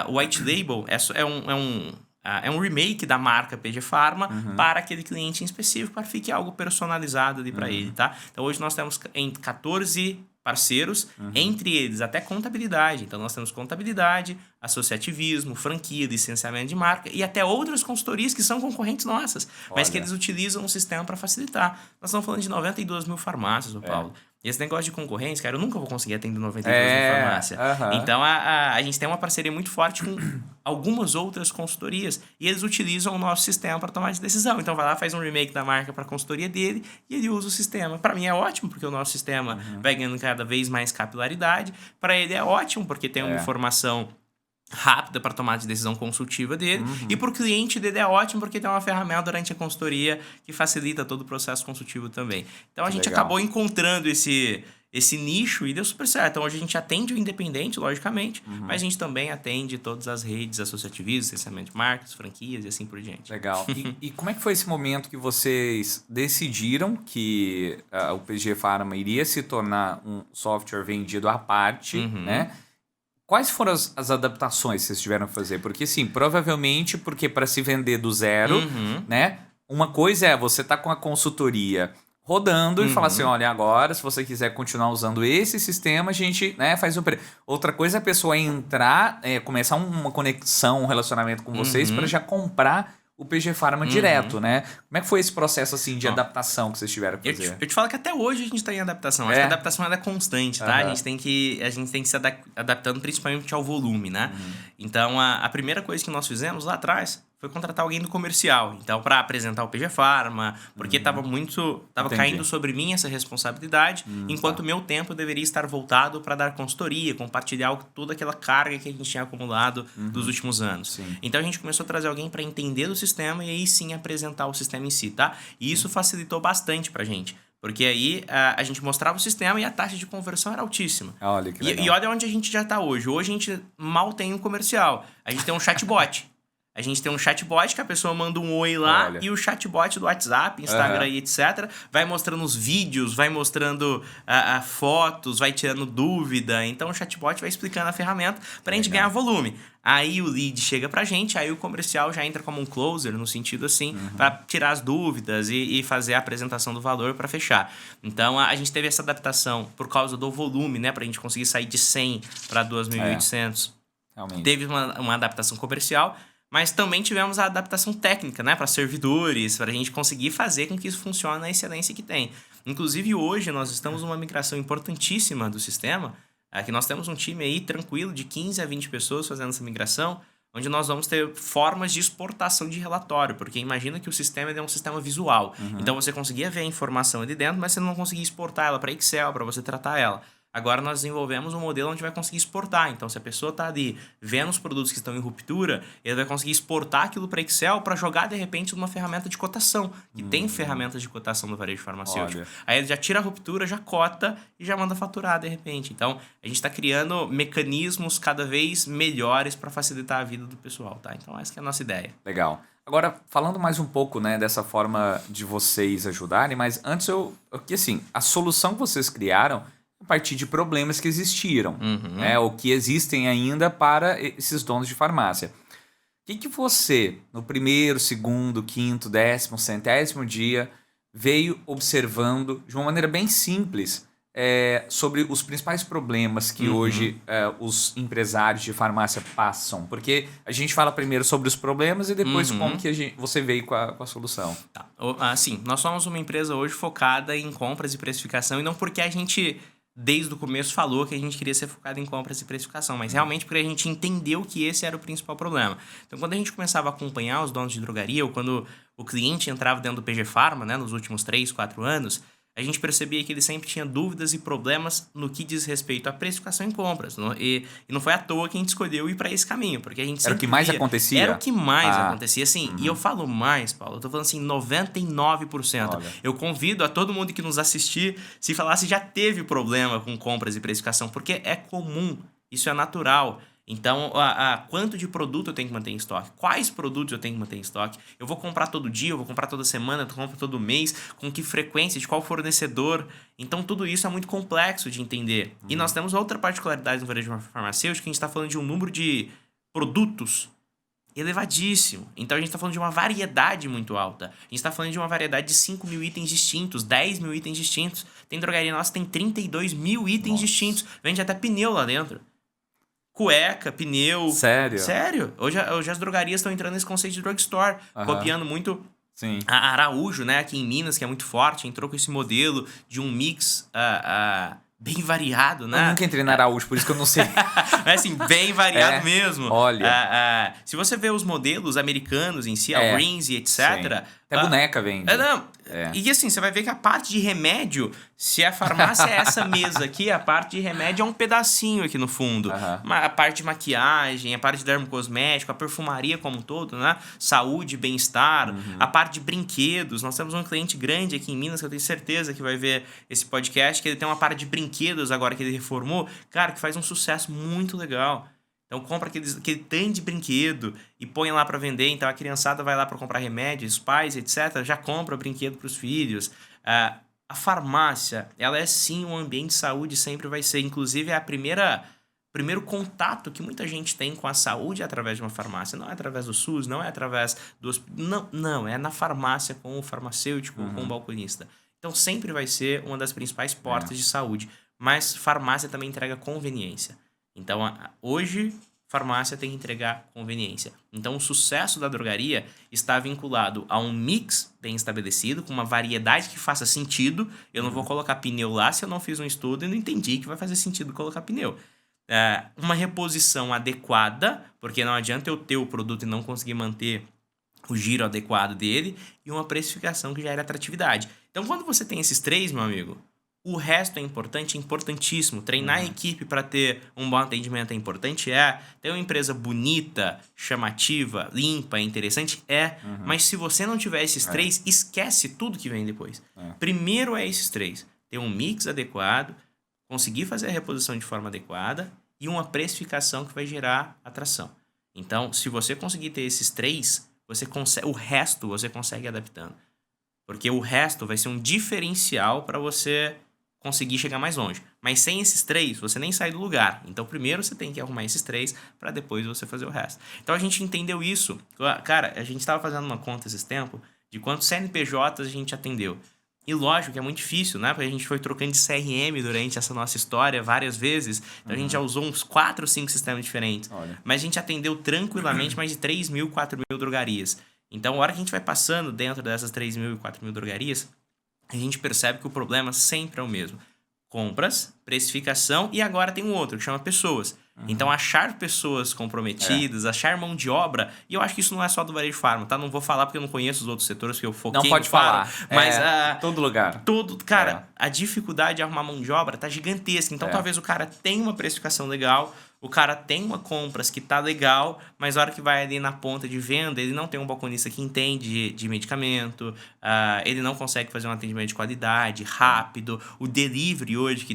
O white label é um remake da marca PG Pharma para aquele cliente em específico, para que fique algo personalizado ali para ele, tá? Então, hoje nós temos 14 parceiros, entre eles até contabilidade. Então, nós temos contabilidade, associativismo, franquia, licenciamento de marca e até outras consultorias que são concorrentes nossas, mas que eles utilizam o sistema para facilitar. Nós estamos falando de 92 mil farmácias, Paulo. E esse negócio de concorrência, cara, eu nunca vou conseguir atender 92 mil farmácias. Então, a gente tem uma parceria muito forte com algumas outras consultorias e eles utilizam o nosso sistema para tomar de decisão. Então, vai lá, faz um remake da marca para a consultoria dele e ele usa o sistema. Para mim é ótimo, porque o nosso sistema vai ganhando cada vez mais capilaridade. Para ele é ótimo, porque tem uma informação rápida para tomar de decisão consultiva dele. E para o cliente dele é ótimo, porque tem uma ferramenta durante a consultoria que facilita todo o processo consultivo também. Então, a gente acabou encontrando esse nicho e deu super certo. Então, hoje a gente atende o independente, logicamente, mas a gente também atende todas as redes associativistas, licenciamento de marcas, franquias e assim por diante. Legal. E como é que foi esse momento que vocês decidiram que o PG Pharma iria se tornar um software vendido à parte, né? Quais foram as adaptações que vocês tiveram que fazer? Porque, sim, provavelmente, porque para se vender do zero, né? Uma coisa é você tá com a consultoria rodando e falar assim, olha, agora, se você quiser continuar usando esse sistema, a gente, né, faz o preço. Outra coisa é a pessoa entrar, começar uma conexão, um relacionamento com vocês para já comprar o PG Pharma direto, né? Como é que foi esse processo, assim, de adaptação que vocês tiveram que fazer? Eu te falo que até hoje a gente está em adaptação. Acho que a adaptação ela é constante, tá? A gente tem que se adaptando principalmente ao volume, né? Então, a primeira coisa que nós fizemos lá atrás foi contratar alguém do comercial. Então, para apresentar o PG Pharma, porque tava caindo sobre mim essa responsabilidade, enquanto o meu tempo deveria estar voltado para dar consultoria, compartilhar toda aquela carga que a gente tinha acumulado dos últimos anos. Sim. Então, a gente começou a trazer alguém para entender do sistema e aí sim apresentar o sistema em si, tá? E isso facilitou bastante pra gente. Porque aí a gente mostrava o sistema e a taxa de conversão era altíssima. Olha que legal. E olha onde a gente já está hoje. Hoje a gente mal tem um comercial. A gente tem um chatbot. A gente tem um chatbot que a pessoa manda um oi lá e o chatbot do WhatsApp, Instagram e etc. vai mostrando os vídeos, vai mostrando fotos, vai tirando dúvida. Então o chatbot vai explicando a ferramenta para a gente ganhar volume. Aí o lead chega pra gente, aí o comercial já entra como um closer, no sentido assim, para tirar as dúvidas e fazer a apresentação do valor para fechar. Então a gente teve essa adaptação por causa do volume, né? Pra gente conseguir sair de 100 para 2.800. Realmente. Teve uma adaptação comercial, mas também tivemos a adaptação técnica, né? Para servidores, para a gente conseguir fazer com que isso funcione na excelência que tem. Inclusive hoje nós estamos numa migração importantíssima do sistema, que nós temos um time aí tranquilo de 15 a 20 pessoas fazendo essa migração, onde nós vamos ter formas de exportação de relatório, porque imagina que o sistema é um sistema visual. Então você conseguia ver a informação ali dentro, mas você não conseguia exportar ela para Excel, para você tratar ela. Agora nós desenvolvemos um modelo onde vai conseguir exportar. Então, se a pessoa está ali vendo os produtos que estão em ruptura, ele vai conseguir exportar aquilo para Excel para jogar, de repente, numa ferramenta de cotação. Que tem ferramentas de cotação no varejo farmacêutico. Olha. Aí ele já tira a ruptura, já cota e já manda faturar, de repente. Então, a gente está criando mecanismos cada vez melhores para facilitar a vida do pessoal, tá? Então, essa que é a nossa ideia. Legal. Agora, falando mais um pouco, né, dessa forma de vocês ajudarem, mas antes que assim, a solução que vocês criaram a partir de problemas que existiram, né, ou que existem ainda para esses donos de farmácia. O que você, no primeiro, segundo, quinto, 10º, 100º dia, veio observando de uma maneira bem simples sobre os principais problemas que hoje os empresários de farmácia passam? Porque a gente fala primeiro sobre os problemas e depois como que você veio com a solução. Tá. Assim, nós somos uma empresa hoje focada em compras e precificação, e não porque a gente, desde o começo, falou que a gente queria ser focado em compras e precificação, mas realmente porque a gente entendeu que esse era o principal problema. Então, quando a gente começava a acompanhar os donos de drogaria, ou quando o cliente entrava dentro do PG Pharma, né, nos últimos 3, 4 anos, a gente percebia que ele sempre tinha dúvidas e problemas no que diz respeito à precificação em compras. E não foi à toa que a gente escolheu ir para esse caminho, porque a gente sempre Era o que mais acontecia? Era o que mais acontecia, assim. E eu falo mais, Paulo, eu tô falando assim, 99%. Olha. Eu convido a todo mundo que nos assistir, se falar se já teve problema com compras e precificação, porque é comum, isso é natural. Então, quanto de produto eu tenho que manter em estoque? Quais produtos eu tenho que manter em estoque? Eu vou comprar todo dia, eu vou comprar toda semana, eu compro todo mês, com que frequência, de qual fornecedor? Então, tudo isso é muito complexo de entender. E nós temos outra particularidade no varejo farmacêutico, que a gente está falando de um número de produtos elevadíssimo. Então, a gente está falando de uma variedade muito alta. A gente está falando de uma variedade de 5 mil itens distintos, 10 mil itens distintos. Tem drogaria nossa, tem 32 mil itens distintos. Vende até pneu lá dentro. Cueca, pneu. Sério? Sério. Hoje as drogarias estão entrando nesse conceito de drugstore, copiando muito Sim. a Araújo, né, aqui em Minas, que é muito forte, entrou com esse modelo de um mix bem variado, né? Eu nunca entrei na Araújo, por isso que eu não sei. Mas assim, bem variado mesmo. Olha. Se você vê os modelos americanos em si, a Greens e etc. Sim. Até boneca vende. E assim, você vai ver que a parte de remédio, se a farmácia é essa mesa aqui, a parte de remédio é um pedacinho aqui no fundo. A parte de maquiagem, a parte de dermocosmético, a perfumaria como um todo, né? Saúde, bem-estar, a parte de brinquedos. Nós temos um cliente grande aqui em Minas, que eu tenho certeza que vai ver esse podcast, que ele tem uma parte de brinquedos agora que ele reformou, cara, que faz um sucesso muito legal. Então compra aquele tanto de brinquedo e põe lá para vender. Então a criançada vai lá para comprar remédio, os pais, etc. já compra brinquedo para os filhos. A farmácia, ela é sim um ambiente de saúde, sempre vai ser. Inclusive é primeiro contato que muita gente tem com a saúde é através de uma farmácia. Não é através do SUS, não é através do hospital. Não, é na farmácia com o farmacêutico, com o balconista. Então sempre vai ser uma das principais portas de saúde. Mas farmácia também entrega conveniência. Então, hoje, farmácia tem que entregar conveniência. Então, o sucesso da drogaria está vinculado a um mix bem estabelecido, com uma variedade que faça sentido. Eu não vou colocar pneu lá se eu não fiz um estudo e não entendi que vai fazer sentido colocar pneu. Uma reposição adequada, porque não adianta eu ter o produto e não conseguir manter o giro adequado dele, e uma precificação que gera atratividade. Então, quando você tem esses três, meu amigo, o resto é importante, é importantíssimo. Treinar a equipe para ter um bom atendimento é importante, ter uma empresa bonita, chamativa, limpa, interessante, mas se você não tiver esses três, esquece tudo que vem depois. Primeiro é esses três. Ter um mix adequado, conseguir fazer a reposição de forma adequada e uma precificação que vai gerar atração. Então, se você conseguir ter esses três, o resto você consegue adaptando. Porque o resto vai ser um diferencial para você conseguir chegar mais longe. Mas sem esses três, você nem sai do lugar. Então, primeiro você tem que arrumar esses três para depois você fazer o resto. Então, a gente entendeu isso. Cara, a gente estava fazendo uma conta esses tempos de quantos CNPJs a gente atendeu. E lógico que é muito difícil, né? Porque a gente foi trocando de CRM durante essa nossa história várias vezes. Então, a gente já usou uns 4 ou 5 sistemas diferentes. Olha. Mas a gente atendeu tranquilamente mais de 3 mil, 4 mil drogarias. Então, a hora que a gente vai passando dentro dessas 3 mil e 4 mil drogarias, a gente percebe que o problema sempre é o mesmo. Compras, precificação e agora tem um outro que chama pessoas. Então, achar pessoas comprometidas, achar mão de obra, e eu acho que isso não é só do varejo farma, tá? Não vou falar porque eu não conheço os outros setores, que eu foquei Não pode no farma, falar. mas todo lugar. Cara, a dificuldade de arrumar mão de obra tá gigantesca. Então, talvez o cara tenha uma precificação legal, o cara tem uma compras que tá legal, mas a hora que vai ali na ponta de venda, ele não tem um balconista que entende de medicamento, ele não consegue fazer um atendimento de qualidade, rápido. O delivery hoje, que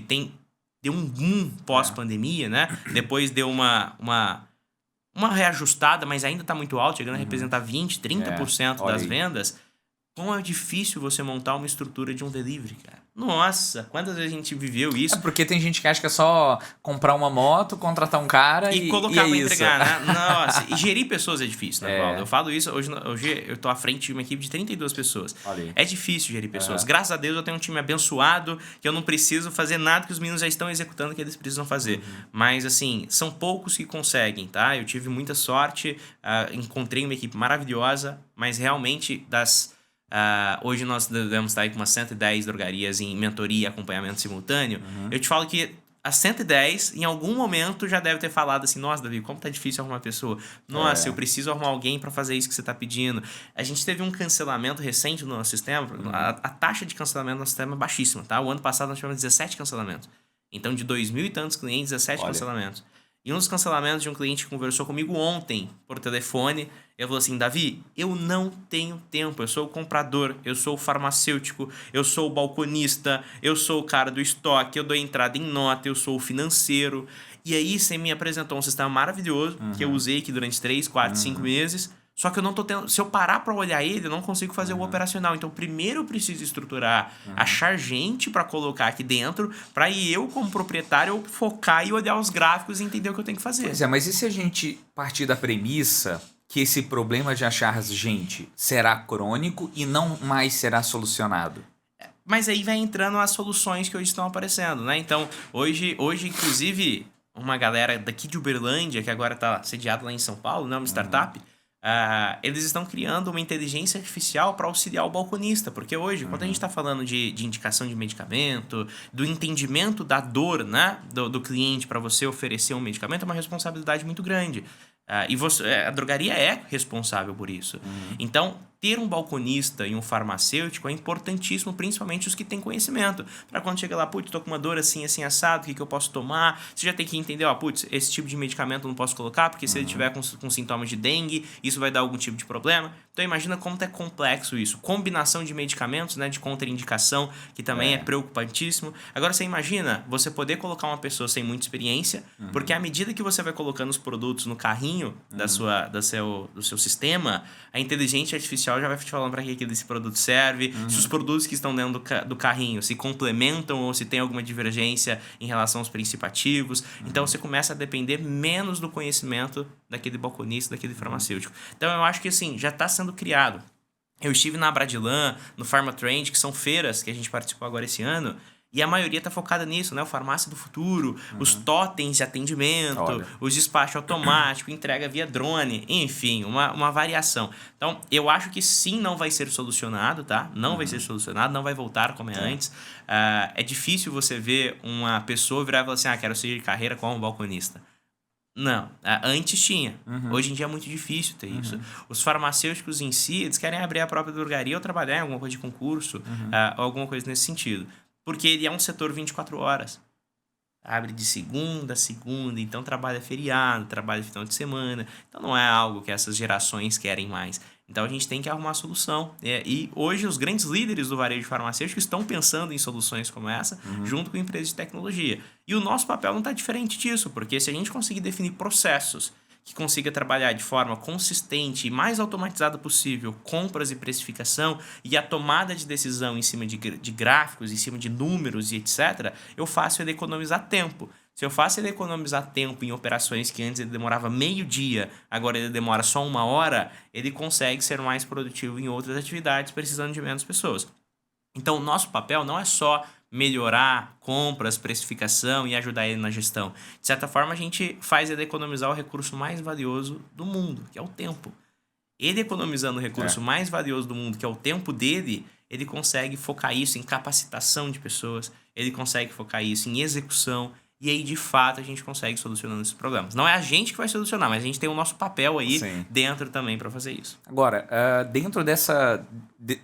deu um boom pós-pandemia, né? Depois deu uma reajustada, mas ainda tá muito alto, chegando a representar 20, 30% das vendas. Como é difícil você montar uma estrutura de um delivery, cara. Nossa, quantas vezes a gente viveu isso? É porque tem gente que acha que é só comprar uma moto, contratar um cara e colocar pra isso. entregar, né? Nossa, e gerir pessoas é difícil, né, Paulo? Eu falo isso, hoje eu tô à frente de uma equipe de 32 pessoas. É difícil gerir pessoas. Graças a Deus eu tenho um time abençoado, que eu não preciso fazer nada que os meninos já estão executando que eles precisam fazer. Mas, assim, são poucos que conseguem, tá? Eu tive muita sorte, encontrei uma equipe maravilhosa, mas realmente hoje nós devemos estar aí com umas 110 drogarias em mentoria e acompanhamento simultâneo. Eu te falo que as 110, em algum momento, já deve ter falado assim, nossa, Davi, como tá difícil arrumar uma pessoa. Nossa, eu preciso arrumar alguém para fazer isso que você tá pedindo. A gente teve um cancelamento recente no nosso sistema. A taxa de cancelamento do nosso sistema é baixíssima, tá? O ano passado nós tivemos 17 cancelamentos. Então, de 2.000 e tantos clientes, 17 cancelamentos. E um dos cancelamentos de um cliente que conversou comigo ontem por telefone, ele falou assim, Davi, eu não tenho tempo, eu sou o comprador, eu sou o farmacêutico, eu sou o balconista, eu sou o cara do estoque, eu dou entrada em nota, eu sou o financeiro. E aí você me apresentou um sistema maravilhoso, que eu usei aqui durante 3, 4, 5 meses, só que eu não tô tendo. Se eu parar para olhar ele, eu não consigo fazer o operacional. Então, primeiro eu preciso estruturar, achar gente para colocar aqui dentro, para eu, como proprietário, focar e olhar os gráficos e entender o que eu tenho que fazer. Pois é, mas e se a gente partir da premissa que esse problema de achar gente será crônico e não mais será solucionado? Mas aí vai entrando as soluções que hoje estão aparecendo, né? Então, hoje inclusive, uma galera daqui de Uberlândia, que agora está sediada lá em São Paulo, né? Uma startup. Eles estão criando uma inteligência artificial para auxiliar o balconista, porque hoje, quando a gente está falando de indicação de medicamento, do entendimento da dor, né, do cliente para você oferecer um medicamento, é uma responsabilidade muito grande. E a drogaria é responsável por isso. Então, ter um balconista e um farmacêutico é importantíssimo, principalmente os que têm conhecimento. Para quando chega lá, putz, tô com uma dor assim, assim, assado, o que eu posso tomar? Você já tem que entender, putz, esse tipo de medicamento eu não posso colocar, porque se ele tiver com sintomas de dengue, isso vai dar algum tipo de problema. Então, imagina como é complexo isso. Combinação de medicamentos, né, de contraindicação, que também é preocupantíssimo. Agora, você imagina você poder colocar uma pessoa sem muita experiência, porque à medida que você vai colocando os produtos no carrinho do seu sistema, a inteligência artificial já vai te falando para que esse produto serve, se os produtos que estão dentro do carrinho se complementam ou se tem alguma divergência em relação aos princípios ativos. Então, você começa a depender menos do conhecimento daquele balconista, daquele farmacêutico. Então, eu acho que assim, já está sendo criado. Eu estive na Abradilan, no PharmaTrend, que são feiras que a gente participou agora esse ano, e a maioria está focada nisso, né? O farmácia do futuro, os totens de atendimento, os despacho automático, entrega via drone, enfim, uma variação. Então, eu acho que sim, não vai ser solucionado, tá? Não vai ser solucionado, não vai voltar como é antes. É difícil você ver uma pessoa virar e falar assim, quero seguir carreira como balconista. Não, antes tinha. Hoje em dia é muito difícil ter isso. Os farmacêuticos em si, eles querem abrir a própria drogaria ou trabalhar em alguma coisa de concurso, alguma coisa nesse sentido. Porque ele é um setor 24 horas. Abre de segunda a segunda, então trabalha feriado, trabalha final de semana. Então não é algo que essas gerações querem mais. Então a gente tem que arrumar a solução. E hoje os grandes líderes do varejo farmacêutico estão pensando em soluções como essa, junto com empresas de tecnologia. E o nosso papel não está diferente disso, porque se a gente conseguir definir processos que consiga trabalhar de forma consistente e mais automatizada possível compras e precificação e a tomada de decisão em cima de gráficos, em cima de números e etc., eu faço ele economizar tempo. Se eu faço ele economizar tempo em operações que antes ele demorava meio dia, agora ele demora só 1 hora, ele consegue ser mais produtivo em outras atividades precisando de menos pessoas. Então, o nosso papel não é só melhorar compras, precificação e ajudar ele na gestão. De certa forma, a gente faz ele economizar o recurso mais valioso do mundo, que é o tempo. Ele economizando o recurso mais valioso do mundo, que é o tempo dele, ele consegue focar isso em capacitação de pessoas, ele consegue focar isso em execução, E aí, de fato, a gente consegue solucionando esses problemas. Não é a gente que vai solucionar, mas a gente tem o nosso papel aí dentro também para fazer isso. Agora, dentro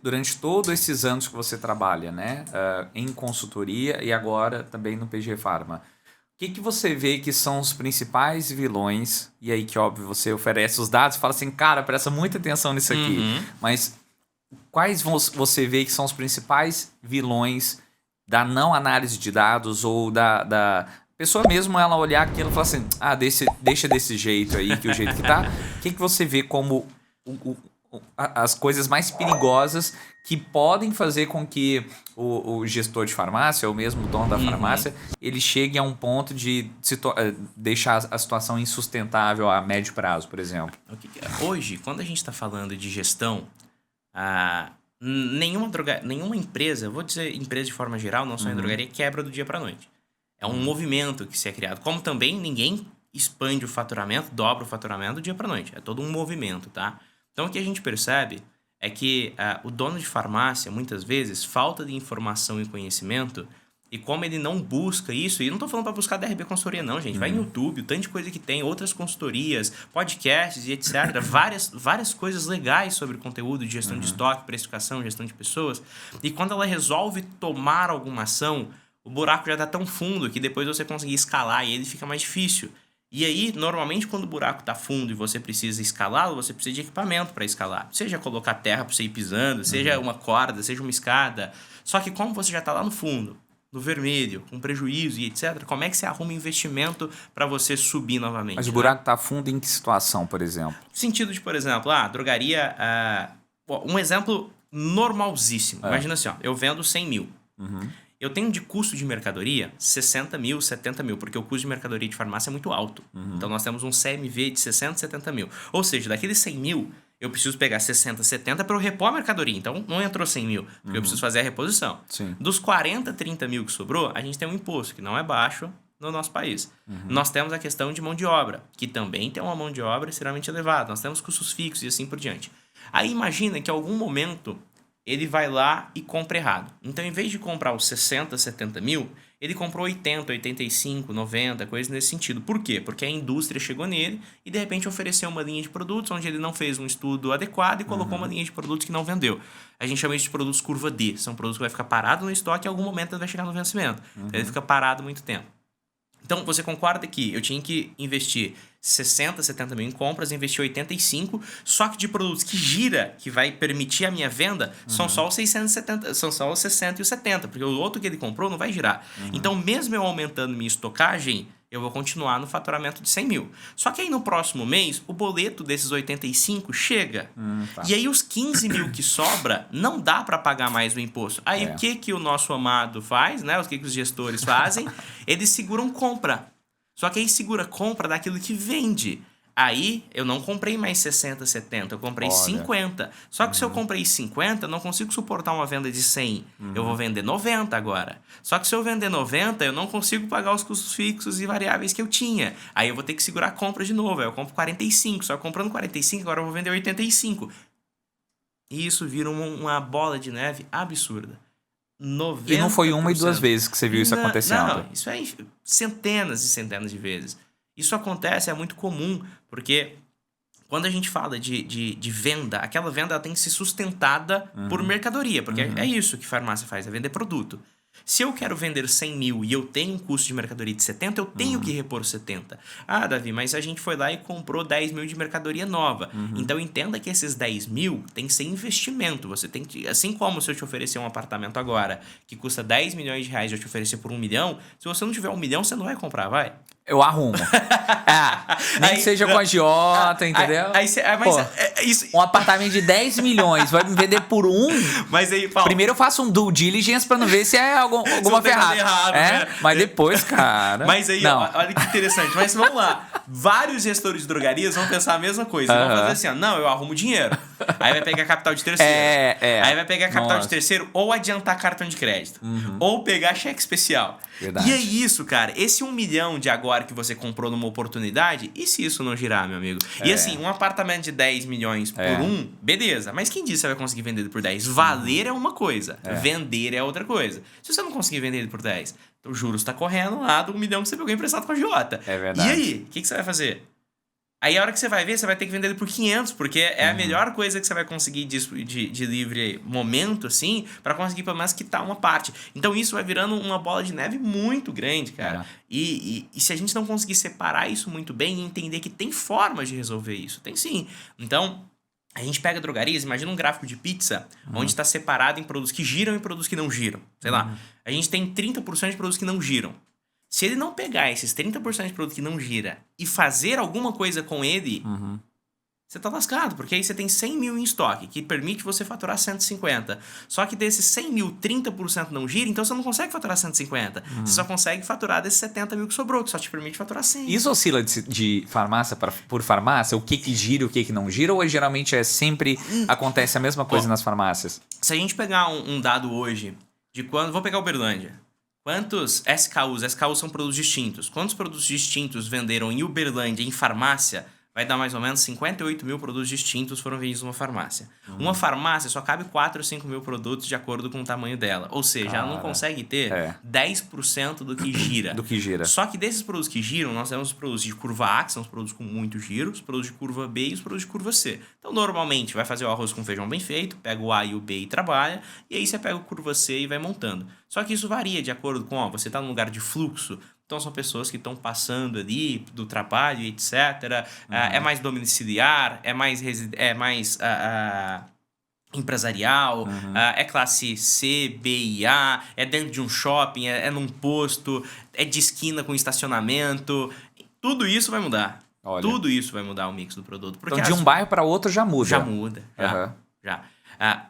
durante todos esses anos que você trabalha, né, em consultoria e agora também no PG Pharma, o que você vê que são os principais vilões? E aí que, óbvio, você oferece os dados e fala assim, cara, presta muita atenção nisso aqui. Mas quais você vê que são os principais vilões da não análise de dados ou da pessoa mesmo ela olhar aquilo e falar assim, deixa desse jeito aí, que o jeito que tá. O que você vê como as coisas mais perigosas que podem fazer com que o gestor de farmácia ou mesmo o dono da farmácia, ele chegue a um ponto de deixar a situação insustentável a médio prazo, por exemplo? Hoje, quando a gente está falando de gestão, nenhuma empresa, vou dizer empresa de forma geral, não só em drogaria, quebra do dia para a noite. É um movimento que se é criado. Como também ninguém expande o faturamento, dobra o faturamento do dia para a noite. É todo um movimento, tá? Então, o que a gente percebe é que o dono de farmácia, muitas vezes, falta de informação e conhecimento, e como ele não busca isso, e não estou falando para buscar DRB Consultoria não, gente, vai no YouTube, o tanto de coisa que tem, outras consultorias, podcasts e etc, várias coisas legais sobre conteúdo de gestão de estoque, precificação, gestão de pessoas, e quando ela resolve tomar alguma ação, o buraco já está tão fundo que depois você conseguir escalar e ele fica mais difícil. E aí, normalmente, quando o buraco está fundo e você precisa escalá-lo, você precisa de equipamento para escalar. Seja colocar terra para você ir pisando, seja uma corda, seja uma escada. Só que como você já está lá no fundo, no vermelho, com prejuízo e etc., como é que você arruma investimento para você subir novamente? Mas o buraco está fundo em que situação, por exemplo? Sentido de, por exemplo, drogaria... um exemplo normalzíssimo. Imagina assim, eu vendo 100 mil. Eu tenho de custo de mercadoria 60 mil, 70 mil, porque o custo de mercadoria de farmácia é muito alto. Então, nós temos um CMV de 60, 70 mil. Ou seja, daqueles 100 mil, eu preciso pegar 60, 70 para eu repor a mercadoria. Então, não entrou 100 mil, porque eu preciso fazer a reposição. Sim. Dos 40, 30 mil que sobrou, a gente tem um imposto, que não é baixo no nosso país. Nós temos a questão de mão de obra, que também tem uma mão de obra extremamente elevada. Nós temos custos fixos e assim por diante. Aí, imagina que em algum momento ele vai lá e compra errado. Então, em vez de comprar os 60, 70 mil, ele comprou 80, 85, 90, coisas nesse sentido. Por quê? Porque a indústria chegou nele e, de repente, ofereceu uma linha de produtos onde ele não fez um estudo adequado e colocou uma linha de produtos que não vendeu. A gente chama isso de produtos curva D. São produtos que vai ficar parado no estoque e em algum momento ele vai chegar no vencimento. Então, ele fica parado muito tempo. Então, você concorda que eu tinha que investir 60, 70 mil em compras, investir 85, só que de produtos que gira, que vai permitir a minha venda, são só os 670, são só os 60 e os 70, porque o outro que ele comprou não vai girar. Então, mesmo eu aumentando minha estocagem, eu vou continuar no faturamento de 100 mil. Só que aí no próximo mês, o boleto desses 85 chega. E aí os 15 mil que sobra, não dá para pagar mais o imposto. Aí o que o nosso amado faz, né? O que os gestores fazem? Eles seguram compra. Só que aí segura compra daquilo que vende. Aí eu não comprei mais 60, 70, eu comprei 50. Só que se eu comprei 50, eu não consigo suportar uma venda de 100. Eu vou vender 90 agora. Só que se eu vender 90, eu não consigo pagar os custos fixos e variáveis que eu tinha. Aí eu vou ter que segurar a compra de novo. Aí eu compro 45. Só que comprando 45, agora eu vou vender 85. E isso vira uma bola de neve absurda. 90%. E não foi uma e duas vezes que você viu isso acontecendo? Não, isso é centenas e centenas de vezes. Isso acontece, é muito comum, porque quando a gente fala de venda, aquela venda ela tem que ser sustentada por mercadoria, porque é isso que farmácia faz, é vender produto. Se eu quero vender 100 mil e eu tenho um custo de mercadoria de 70, eu tenho que repor 70. Ah, Davi, mas a gente foi lá e comprou 10 mil de mercadoria nova. Então, entenda que esses 10 mil tem que ser investimento. Você tem que, assim como se eu te oferecer um apartamento agora que custa 10 milhões de reais e eu te oferecer por 1 milhão, se você não tiver 1 milhão, você não vai comprar, vai? Eu arrumo. Nem que seja com a agiota, entendeu? Um apartamento de 10 milhões vai me vender por 1? Mas aí, Paulo, primeiro eu faço um due diligence pra não ver se é alguma ferrada. Errado, né? Mas depois, cara... Mas aí, olha que interessante. Mas vamos lá. Vários gestores de drogarias vão pensar a mesma coisa. Vão fazer assim, não, eu arrumo dinheiro. Aí vai pegar capital de terceiro. Aí vai pegar capital de terceiro ou adiantar cartão de crédito. Ou pegar cheque especial. Verdade. E é isso, cara. Esse 1 milhão de agora agora que você comprou numa oportunidade, e se isso não girar, meu amigo? E assim, um apartamento de 10 milhões por beleza. Mas quem disse que você vai conseguir vender ele por 10? Valer é uma coisa, vender é outra coisa. Se você não conseguir vender ele por 10, o juros está correndo lá do 1 milhão que você pegou emprestado com a Jota. É verdade. E aí, o que você vai fazer? Aí a hora que você vai ver, você vai ter que vender ele por 500, porque é a melhor coisa que você vai conseguir de livre momento, assim, para conseguir pelo menos quitar uma parte. Então isso vai virando uma bola de neve muito grande, cara. E se a gente não conseguir separar isso muito bem e entender que tem formas de resolver isso, tem sim. Então, a gente pega drogarias, imagina um gráfico de pizza, onde está separado em produtos que giram e produtos que não giram. Sei lá, a gente tem 30% de produtos que não giram. Se ele não pegar esses 30% de produto que não gira e fazer alguma coisa com ele, você tá lascado, porque aí você tem 100 mil em estoque, que permite você faturar 150. Só que desses 100 mil, 30% não gira, então você não consegue faturar 150. Você só consegue faturar desses 70 mil que sobrou, que só te permite faturar 100. Isso oscila de farmácia por farmácia? O que gira e o que não gira? Ou geralmente sempre acontece a mesma coisa nas farmácias? Se a gente pegar um dado hoje de quando... Vou pegar Uberlândia. Quantos SKUs? SKUs são produtos distintos. Quantos produtos distintos venderam em Uberlândia, em farmácia? Vai dar mais ou menos 58 mil produtos distintos foram vendidos numa farmácia. Uma farmácia só cabe 4 ou 5 mil produtos de acordo com o tamanho dela. Ou seja, ela não consegue ter 10% do que gira. Do que gira. Só que desses produtos que giram, nós temos os produtos de curva A, que são os produtos com muito giro, os produtos de curva B e os produtos de curva C. Então, normalmente, vai fazer o arroz com feijão bem feito, pega o A e o B e trabalha, e aí você pega o curva C e vai montando. Só que isso varia de acordo com, você está num lugar de fluxo, então são pessoas que estão passando ali do trabalho, etc. É mais domiciliar, é mais empresarial, é classe C, B e A, é dentro de um shopping, é num posto, é de esquina com estacionamento. Tudo isso vai mudar. Olha. Tudo isso vai mudar o mix do produto. Então de um bairro para outro já muda. Já muda. Já.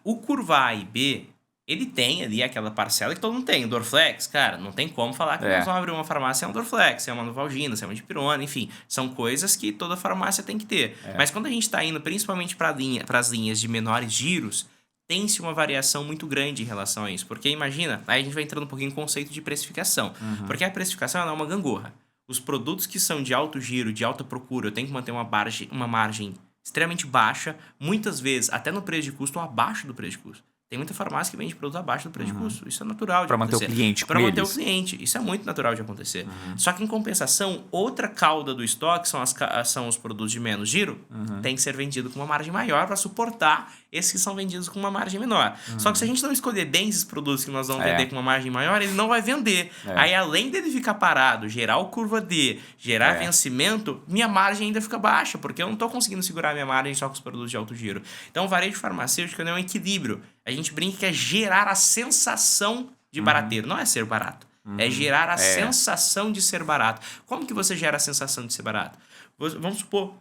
O curva A e B... Ele tem ali aquela parcela que todo mundo tem. O Dorflex, cara, não tem como falar que nós vamos abrir uma farmácia é um Dorflex, é uma Novalgina, é uma Dipirona, enfim. São coisas que toda farmácia tem que ter. Mas quando a gente está indo principalmente para as linhas de menores giros, tem-se uma variação muito grande em relação a isso. Porque imagina, aí a gente vai entrando um pouquinho em conceito de precificação. Porque a precificação ela é uma gangorra. Os produtos que são de alto giro, de alta procura, eu tenho que manter uma margem extremamente baixa, muitas vezes até no preço de custo ou abaixo do preço de custo. Tem muita farmácia que vende produtos abaixo do preço de custo. Isso é natural de acontecer. Para manter o cliente com Para manter eles. o cliente. Isso é muito natural de acontecer. Só que, em compensação, outra cauda do estoque são os produtos de menos giro. Tem que ser vendido com uma margem maior para suportar esses que são vendidos com uma margem menor. Só que se a gente não escolher bem esses produtos que nós vamos vender com uma margem maior, ele não vai vender. Aí, além dele ficar parado, gerar o curva D, gerar vencimento, minha margem ainda fica baixa, porque eu não estou conseguindo segurar minha margem só com os produtos de alto giro. Então, o varejo farmacêutico é um equilíbrio. A gente brinca que é gerar a sensação de barateiro. Não é ser barato. É gerar a sensação de ser barato. Como que você gera a sensação de ser barato? Vamos supor,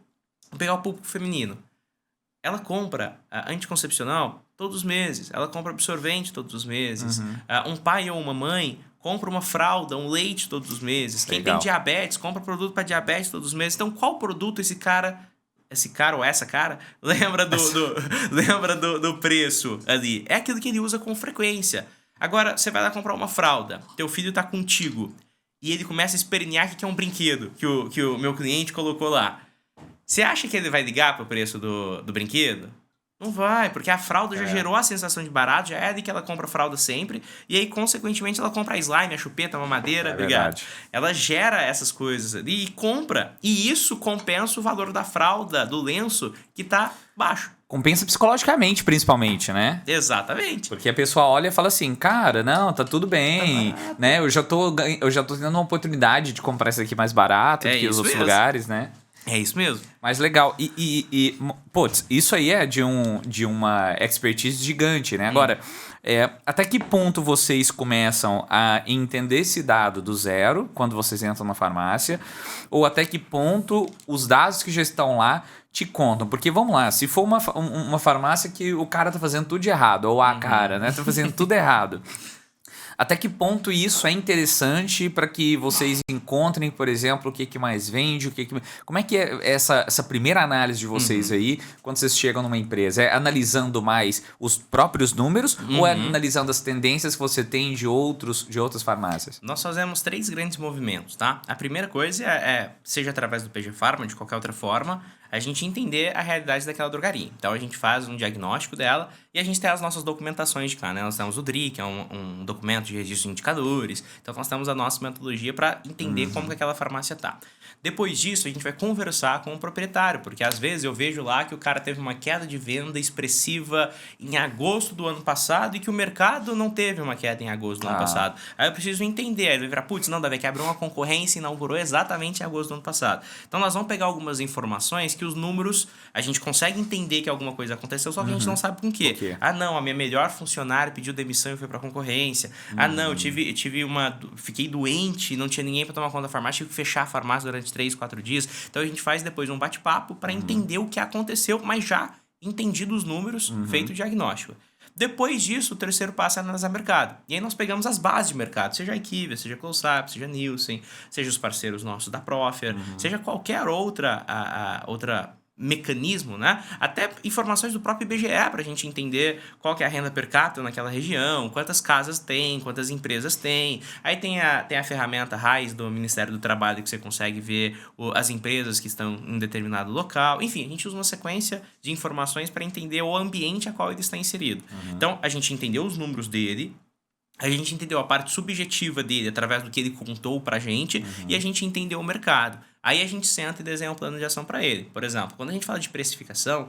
vou pegar o público feminino. Ela compra anticoncepcional todos os meses. Ela compra absorvente todos os meses. Um pai ou uma mãe compra uma fralda, um leite todos os meses. Quem tem diabetes compra produto para diabetes todos os meses. Então, qual produto esse cara ou essa cara lembra do preço ali? É aquilo que ele usa com frequência. Agora, você vai lá comprar uma fralda, teu filho tá contigo e ele começa a espernear que é um brinquedo que o meu cliente colocou lá. Você acha que ele vai ligar pro preço do brinquedo? Não vai, porque a fralda já gerou a sensação de barato, já é de que ela compra fralda sempre, e aí, consequentemente, ela compra a slime, a chupeta, a mamadeira, obrigado. Ela gera essas coisas ali e compra. E isso compensa o valor da fralda, do lenço, que tá baixo. Compensa psicologicamente, principalmente, né? Exatamente. Porque a pessoa olha e fala assim, cara, não, tá tudo bem, né? Eu já tô tendo uma oportunidade de comprar isso aqui mais barato do que os outros lugares, né? É isso mesmo. Mas legal. Putz, isso aí é de uma expertise gigante, né? Agora, até que ponto vocês começam a entender esse dado do zero, quando vocês entram na farmácia? Ou até que ponto os dados que já estão lá te contam? Porque, vamos lá, se for uma farmácia que o cara tá fazendo tudo de errado, ou a cara, né? Tá fazendo tudo errado. Até que ponto isso é interessante para que vocês encontrem, por exemplo, o que mais vende, como é que é essa primeira análise de vocês aí, quando vocês chegam numa empresa? É analisando mais os próprios números ou é analisando as tendências que você tem de outras farmácias? Nós fazemos 3 grandes movimentos, tá? A primeira coisa seja através do PG Pharma, de qualquer outra forma, a gente entender a realidade daquela drogaria. Então, a gente faz um diagnóstico dela e a gente tem as nossas documentações de cá, né? Nós temos o DRI, que é um documento de registro de indicadores. Então, nós temos a nossa metodologia para entender como que aquela farmácia tá. Depois disso, a gente vai conversar com o proprietário, porque às vezes eu vejo lá que o cara teve uma queda de venda expressiva em agosto do ano passado e que o mercado não teve uma queda em agosto do ano passado. Aí eu preciso entender, aí ele vai virar, putz, não, deve que abriu uma concorrência e inaugurou exatamente em agosto do ano passado. Então, nós vamos pegar algumas informações que os números, a gente consegue entender que alguma coisa aconteceu, só que a gente não sabe com o quê. Ah, não, a minha melhor funcionária pediu demissão e foi pra concorrência. Ah, não, fiquei doente, não tinha ninguém pra tomar conta da farmácia, tive que fechar a farmácia durante 3, 4 dias. Então, a gente faz depois um bate-papo para entender o que aconteceu, mas já entendido os números, feito o diagnóstico. Depois disso, o terceiro passo é analisar mercado. E aí nós pegamos as bases de mercado, seja a Ikivia, seja a Closap, seja a Nielsen, seja os parceiros nossos da Profer, seja qualquer outra mecanismo, né? Até informações do próprio IBGE para a gente entender qual que é a renda per capita naquela região, quantas casas tem, quantas empresas tem. Aí tem a ferramenta RAIS do Ministério do Trabalho que você consegue ver as empresas que estão em determinado local. Enfim, a gente usa uma sequência de informações para entender o ambiente a qual ele está inserido. Então, a gente entendeu os números dele, a gente entendeu a parte subjetiva dele através do que ele contou pra gente e a gente entendeu o mercado. Aí a gente senta e desenha um plano de ação para ele. Por exemplo, quando a gente fala de precificação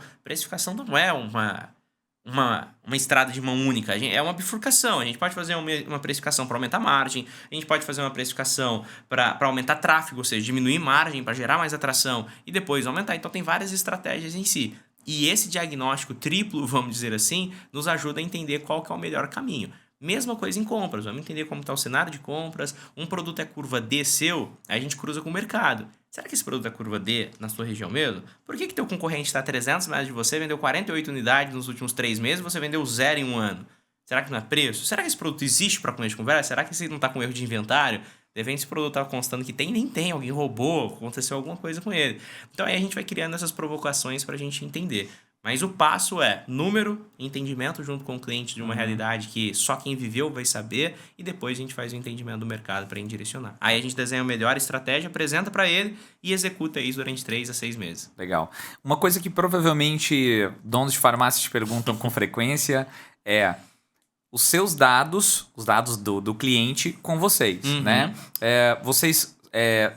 não é uma estrada de mão única, é uma bifurcação. A gente pode fazer uma precificação para aumentar a margem, a gente pode fazer uma precificação para aumentar tráfego, ou seja, diminuir margem para gerar mais atração e depois aumentar. Então tem várias estratégias em si. E esse diagnóstico triplo, vamos dizer assim, nos ajuda a entender qual que é o melhor caminho. Mesma coisa em compras, vamos entender como está o cenário de compras. Um produto é curva D seu, aí a gente cruza com o mercado. Será que esse produto é curva D na sua região mesmo? Por que teu concorrente está a 300 metros de você, vendeu 48 unidades nos últimos 3 meses e você vendeu 0 em um ano? Será que não é preço? Será que esse produto existe para começo de conversa? Será que esse não está com erro de inventário? De repente esse produto está constando que tem, nem tem, alguém roubou, aconteceu alguma coisa com ele. Então aí a gente vai criando essas provocações para a gente entender. Mas o passo é número, entendimento junto com o cliente de uma realidade que só quem viveu vai saber e depois a gente faz o entendimento do mercado para direcionar. Aí a gente desenha a melhor estratégia, apresenta para ele e executa isso durante 3 a 6 meses. Legal. Uma coisa que provavelmente donos de farmácia te perguntam com frequência é os seus dados, os dados do cliente com vocês, né? Vocês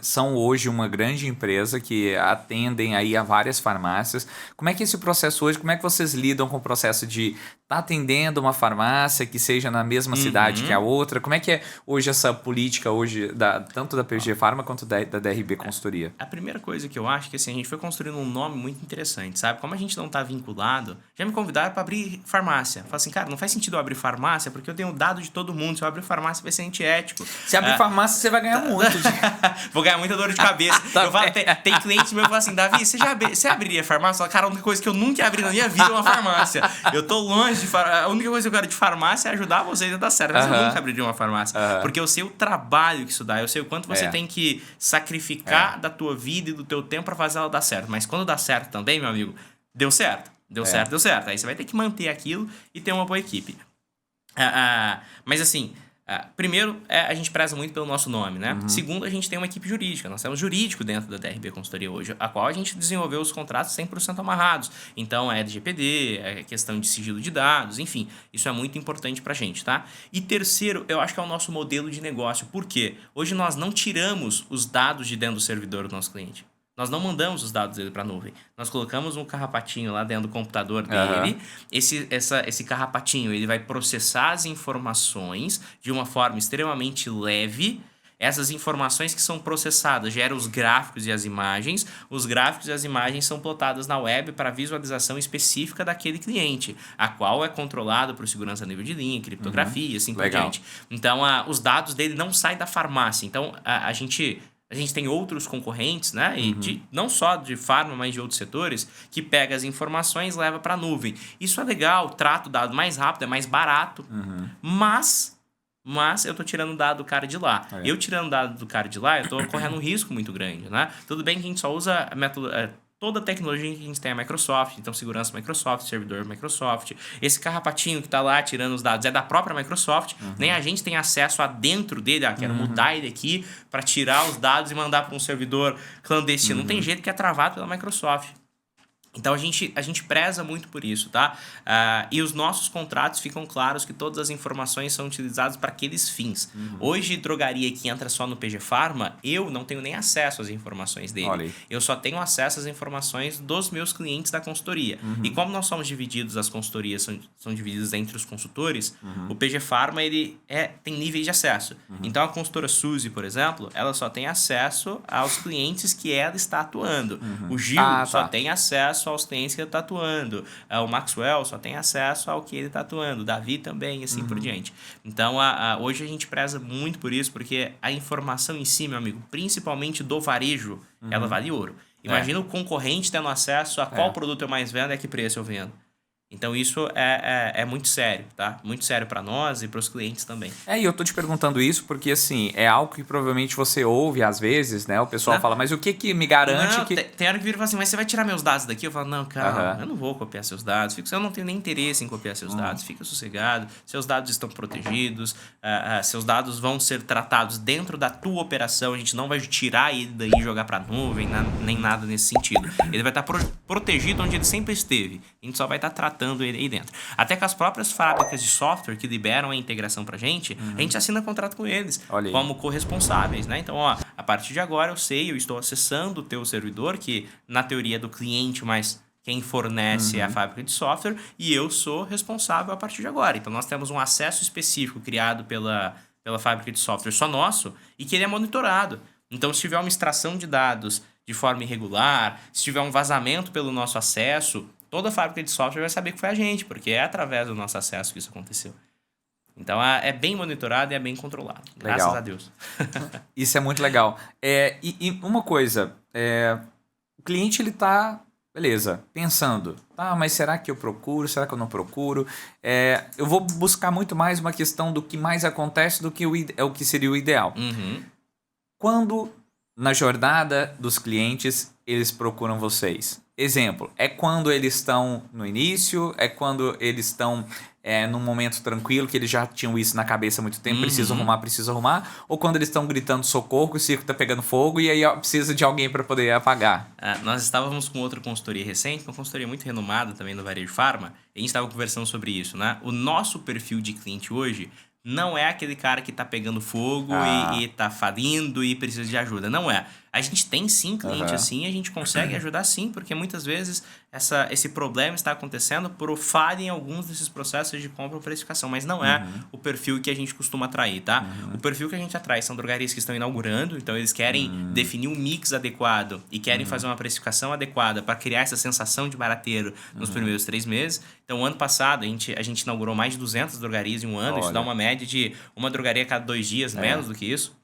são hoje uma grande empresa que atendem aí a várias farmácias. Como é que é esse processo hoje? Como é que vocês lidam com o processo de estar atendendo uma farmácia que seja na mesma cidade que a outra? Como é que é hoje essa política hoje tanto da PG Pharma quanto da DRB Consultoria? A primeira coisa que eu acho que assim, a gente foi construindo um nome muito interessante, sabe? Como a gente não está vinculado, já me convidaram para abrir farmácia. Falaram assim, cara, não faz sentido eu abrir farmácia porque eu tenho dado de todo mundo. Se eu abrir farmácia vai ser antiético. Se abrir farmácia você vai ganhar muito. Vou ganhar muita dor de cabeça. Eu falo, tem clientes meus que falam assim, Davi, você abriria farmácia? Eu falo, cara, a única coisa que eu nunca abri na minha vida é uma farmácia. Eu tô longe de farmácia. A única coisa que eu quero de farmácia é ajudar vocês a dar certo. Mas eu nunca abriria uma farmácia. Porque eu sei o trabalho que isso dá. Eu sei o quanto você tem que sacrificar da tua vida e do teu tempo pra fazer ela dar certo. Mas quando dá certo também, meu amigo, deu certo. Deu certo. Aí você vai ter que manter aquilo e ter uma boa equipe. Mas assim... primeiro, a gente preza muito pelo nosso nome, né? Segundo, a gente tem uma equipe jurídica. Nós temos jurídico dentro da DRB Consultoria hoje, a qual a gente desenvolveu os contratos 100% amarrados. Então, é LGPD, é questão de sigilo de dados, enfim. Isso é muito importante pra gente, tá? E terceiro, eu acho que é o nosso modelo de negócio. Por quê? Hoje nós não tiramos os dados de dentro do servidor do nosso cliente. Nós não mandamos os dados dele para a nuvem. Nós colocamos um carrapatinho lá dentro do computador dele. Esse carrapatinho ele vai processar as informações de uma forma extremamente leve. Essas informações que são processadas geram os gráficos e as imagens. Os gráficos e as imagens são plotadas na web para visualização específica daquele cliente, a qual é controlado por segurança a nível de linha, criptografia, assim por diante. Então, os dados dele não saem da farmácia. Então, a gente tem outros concorrentes, né? E não só de farma, mas de outros setores, que pega as informações e leva para a nuvem. Isso é legal, trata o dado mais rápido, é mais barato, mas mas eu tô tirando dado do cara de lá. Eu tirando dado do cara de lá, eu tô correndo um risco muito grande, né? Tudo bem que a gente só usa toda a tecnologia que a gente tem é a Microsoft, então segurança Microsoft, servidor Microsoft. Esse carrapatinho que tá lá tirando os dados é da própria Microsoft, nem a gente tem acesso a dentro dele, quero mudar ele aqui para tirar os dados e mandar para um servidor clandestino. Não tem jeito, que é travado pela Microsoft. Então a gente preza muito por isso, tá? E os nossos contratos ficam claros que todas as informações são utilizadas para aqueles fins. Hoje, drogaria que entra só no PG Pharma, eu não tenho nem acesso às informações dele. Eu só tenho acesso às informações dos meus clientes da consultoria. E como nós somos divididos, as consultorias são divididas entre os consultores, o PG Pharma ele tem níveis de acesso. Então a consultora Suzy, por exemplo, ela só tem acesso aos clientes que ela está atuando. O Gil só tem acesso aos clientes que ele está atuando. O Maxwell só tem acesso ao que ele está atuando. O Davi também, assim por diante. Então, hoje a gente preza muito por isso, porque a informação em si, meu amigo, principalmente do varejo, ela vale ouro. Imagina o concorrente tendo acesso a qual produto eu mais vendo e a que preço eu vendo. Então, isso é muito sério, tá? Muito sério para nós e para os clientes também. E eu tô te perguntando isso porque, assim, é algo que provavelmente você ouve às vezes, né? O pessoal fala, mas o que me garante que... Tem hora que vira e fala assim, mas você vai tirar meus dados daqui? Eu falo, não, cara, eu não vou copiar seus dados. Eu não tenho nem interesse em copiar seus dados. Fica sossegado, seus dados estão protegidos, seus dados vão ser tratados dentro da tua operação. A gente não vai tirar ele daí e jogar pra nuvem, nem nada nesse sentido. Ele vai estar protegido onde ele sempre esteve. A gente só vai estar tratando ele aí dentro. Até com as próprias fábricas de software que liberam a integração pra gente, a gente assina contrato com eles como corresponsáveis, né? Então, a partir de agora eu estou acessando o teu servidor, que na teoria é do cliente, mas quem fornece é a fábrica de software, e eu sou responsável a partir de agora. Então, nós temos um acesso específico criado pela fábrica de software só nosso, e que ele é monitorado. Então, se tiver uma extração de dados de forma irregular, se tiver um vazamento pelo nosso acesso, toda a fábrica de software vai saber que foi a gente, porque é através do nosso acesso que isso aconteceu. Então, é bem monitorado e é bem controlado. Graças a Deus. Isso é muito legal. E uma coisa, o cliente, ele tá, beleza, pensando, mas será que eu procuro, será que eu não procuro? Eu vou buscar muito mais uma questão do que mais acontece do que o que seria o ideal. Quando, na jornada dos clientes, eles procuram vocês? Exemplo, é quando eles estão no início, é quando eles estão num momento tranquilo, que eles já tinham isso na cabeça há muito tempo, preciso arrumar, ou quando eles estão gritando socorro, o circo está pegando fogo e aí precisa de alguém para poder apagar. Nós estávamos com outra consultoria recente, uma consultoria muito renomada também no varejo Pharma, e a gente estava conversando sobre isso, né? O nosso perfil de cliente hoje não é aquele cara que tá pegando fogo e tá falindo e precisa de ajuda. Não é. A gente tem sim cliente assim, a gente consegue ajudar sim, porque muitas vezes esse problema está acontecendo por falha em alguns desses processos de compra ou precificação, mas não é o perfil que a gente costuma atrair, tá? O perfil que a gente atrai são drogarias que estão inaugurando, então eles querem definir um mix adequado e querem fazer uma precificação adequada para criar essa sensação de barateiro nos primeiros 3 meses. Então, ano passado, a gente inaugurou mais de 200 drogarias em um ano. Isso dá uma média de uma drogaria a cada 2 dias, menos do que isso.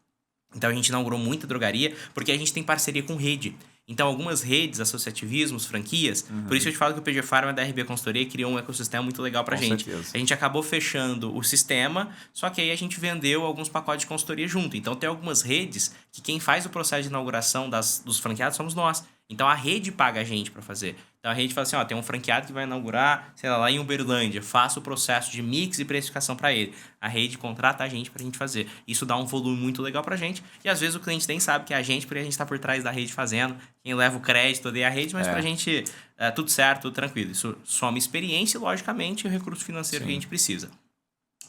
Então, a gente inaugurou muita drogaria porque a gente tem parceria com rede. Então, algumas redes, associativismos, franquias, por isso eu te falo que o PG Pharma da RB Consultoria criou um ecossistema muito legal pra gente. Certeza. A gente acabou fechando o sistema, só que aí a gente vendeu alguns pacotes de consultoria junto. Então, tem algumas redes que quem faz o processo de inauguração dos franqueados somos nós. Então, a rede paga a gente para fazer. Então, a rede fala assim, tem um franqueado que vai inaugurar, sei lá em Uberlândia, faça o processo de mix e precificação para ele. A rede contrata a gente pra gente fazer. Isso dá um volume muito legal pra gente. E, às vezes, o cliente nem sabe que é a gente, porque a gente tá por trás da rede fazendo. Quem leva o crédito é a rede, mas pra gente tudo certo, tudo tranquilo. Isso soma experiência e, logicamente, o recurso financeiro que a gente precisa.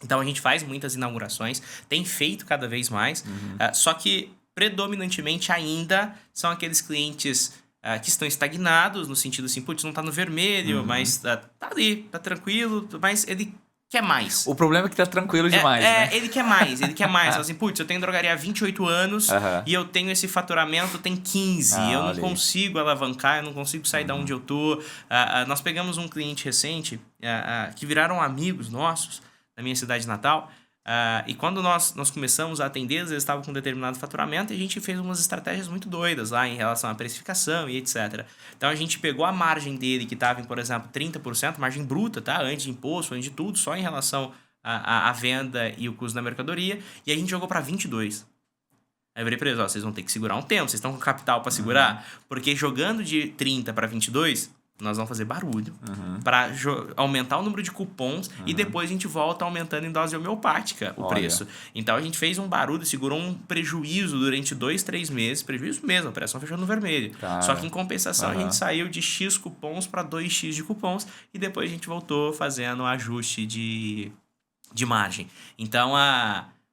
Então, a gente faz muitas inaugurações, tem feito cada vez mais, só que, predominantemente, ainda são aqueles clientes que estão estagnados, no sentido assim, putz, não tá no vermelho, mas tá ali, tá tranquilo, mas ele quer mais. O problema é que tá tranquilo demais, né? Ele quer mais. Fala assim, putz, eu tenho drogaria há 28 anos e eu tenho esse faturamento tem 15. Eu não consigo alavancar, eu não consigo sair da onde eu tô. Nós pegamos um cliente recente que viraram amigos nossos na minha cidade natal. E quando nós começamos a atendê-los, eles estavam com um determinado faturamento e a gente fez umas estratégias muito doidas lá em relação à precificação e etc. Então, a gente pegou a margem dele, que estava em, por exemplo, 30%, margem bruta, tá? Antes de imposto, antes de tudo, só em relação a venda e o custo da mercadoria, e a gente jogou para 22. Aí eu virei pra eles, vocês vão ter que segurar um tempo, vocês estão com capital para segurar, porque jogando de 30 para 22, nós vamos fazer barulho para aumentar o número de cupons e depois a gente volta aumentando em dose homeopática o preço. Então a gente fez um barulho, segurou um prejuízo durante 2-3 meses, prejuízo mesmo, a operação fechou no vermelho. Cara. Só que em compensação a gente saiu de X cupons para 2X de cupons e depois a gente voltou fazendo ajuste de margem. Então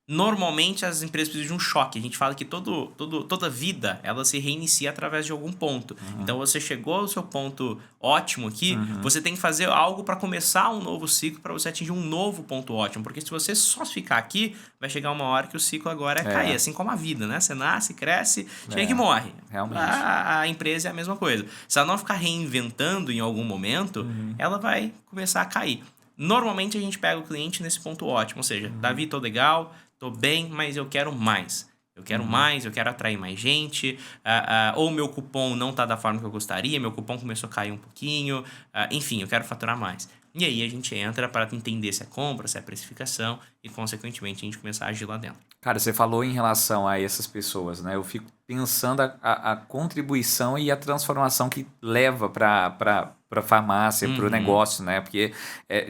normalmente as empresas precisam de um choque. A gente fala que toda vida ela se reinicia através de algum ponto. Então você chegou ao seu ponto ótimo aqui, você tem que fazer algo para começar um novo ciclo, para você atingir um novo ponto ótimo. Porque se você só ficar aqui, vai chegar uma hora que o ciclo agora é cair. Assim como a vida, né? Você nasce, cresce, chega e morre. Realmente. A empresa é a mesma coisa. Se ela não ficar reinventando em algum momento, ela vai começar a cair. Normalmente a gente pega o cliente nesse ponto ótimo. Ou seja, Davi, tô legal, tô bem, mas eu quero mais. Eu quero mais, eu quero atrair mais gente. Ou meu cupom não tá da forma que eu gostaria, meu cupom começou a cair um pouquinho. Enfim, eu quero faturar mais. E aí a gente entra para entender se é compra, se é precificação e, consequentemente, a gente começar a agir lá dentro. Cara, você falou em relação a essas pessoas, né? Eu fico pensando a contribuição e a transformação que leva para a farmácia, para o negócio, né? Porque,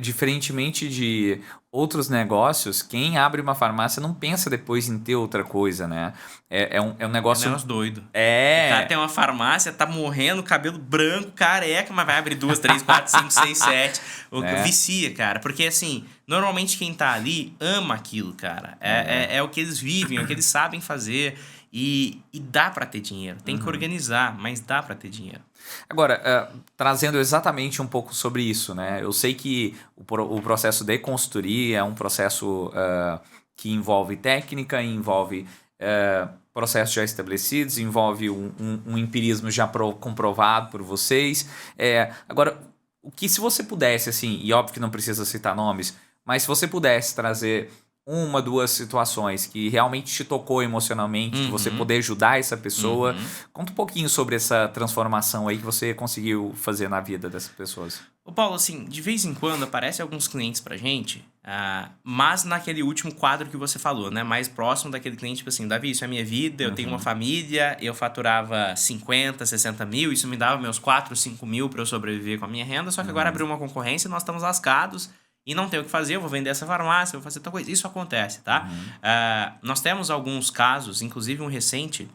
diferentemente de outros negócios, quem abre uma farmácia não pensa depois em ter outra coisa, né? É um negócio... É um negócio doido. O cara tem uma farmácia, tá morrendo, cabelo branco, careca, mas vai abrir 2, 3, 4, 5, 6, 7. Vicia, cara. Porque, assim, normalmente quem tá ali ama aquilo, cara. É o que eles vivem, é o que eles sabem fazer. E dá para ter dinheiro. Tem que organizar, mas dá para ter dinheiro. Agora, trazendo exatamente um pouco sobre isso, né? Eu sei que o processo de consultoria é um processo que envolve técnica, envolve processos já estabelecidos, envolve um empirismo já comprovado por vocês. Agora, o que se você pudesse, assim, e óbvio que não precisa citar nomes, mas se você pudesse trazer 1, 2 situações que realmente te tocou emocionalmente, de você poder ajudar essa pessoa. Conta um pouquinho sobre essa transformação aí que você conseguiu fazer na vida dessas pessoas. Ô Paulo, assim, de vez em quando aparecem alguns clientes pra gente, mas naquele último quadro que você falou, né? Mais próximo daquele cliente, tipo assim, Davi, isso é minha vida, eu tenho uma família, eu faturava 50, 60 mil, isso me dava meus 4, 5 mil pra eu sobreviver com a minha renda, só que agora abriu uma concorrência e nós estamos lascados. E não tem o que fazer, eu vou vender essa farmácia, eu vou fazer tal coisa. Isso acontece, tá? Nós temos alguns casos, inclusive um recente,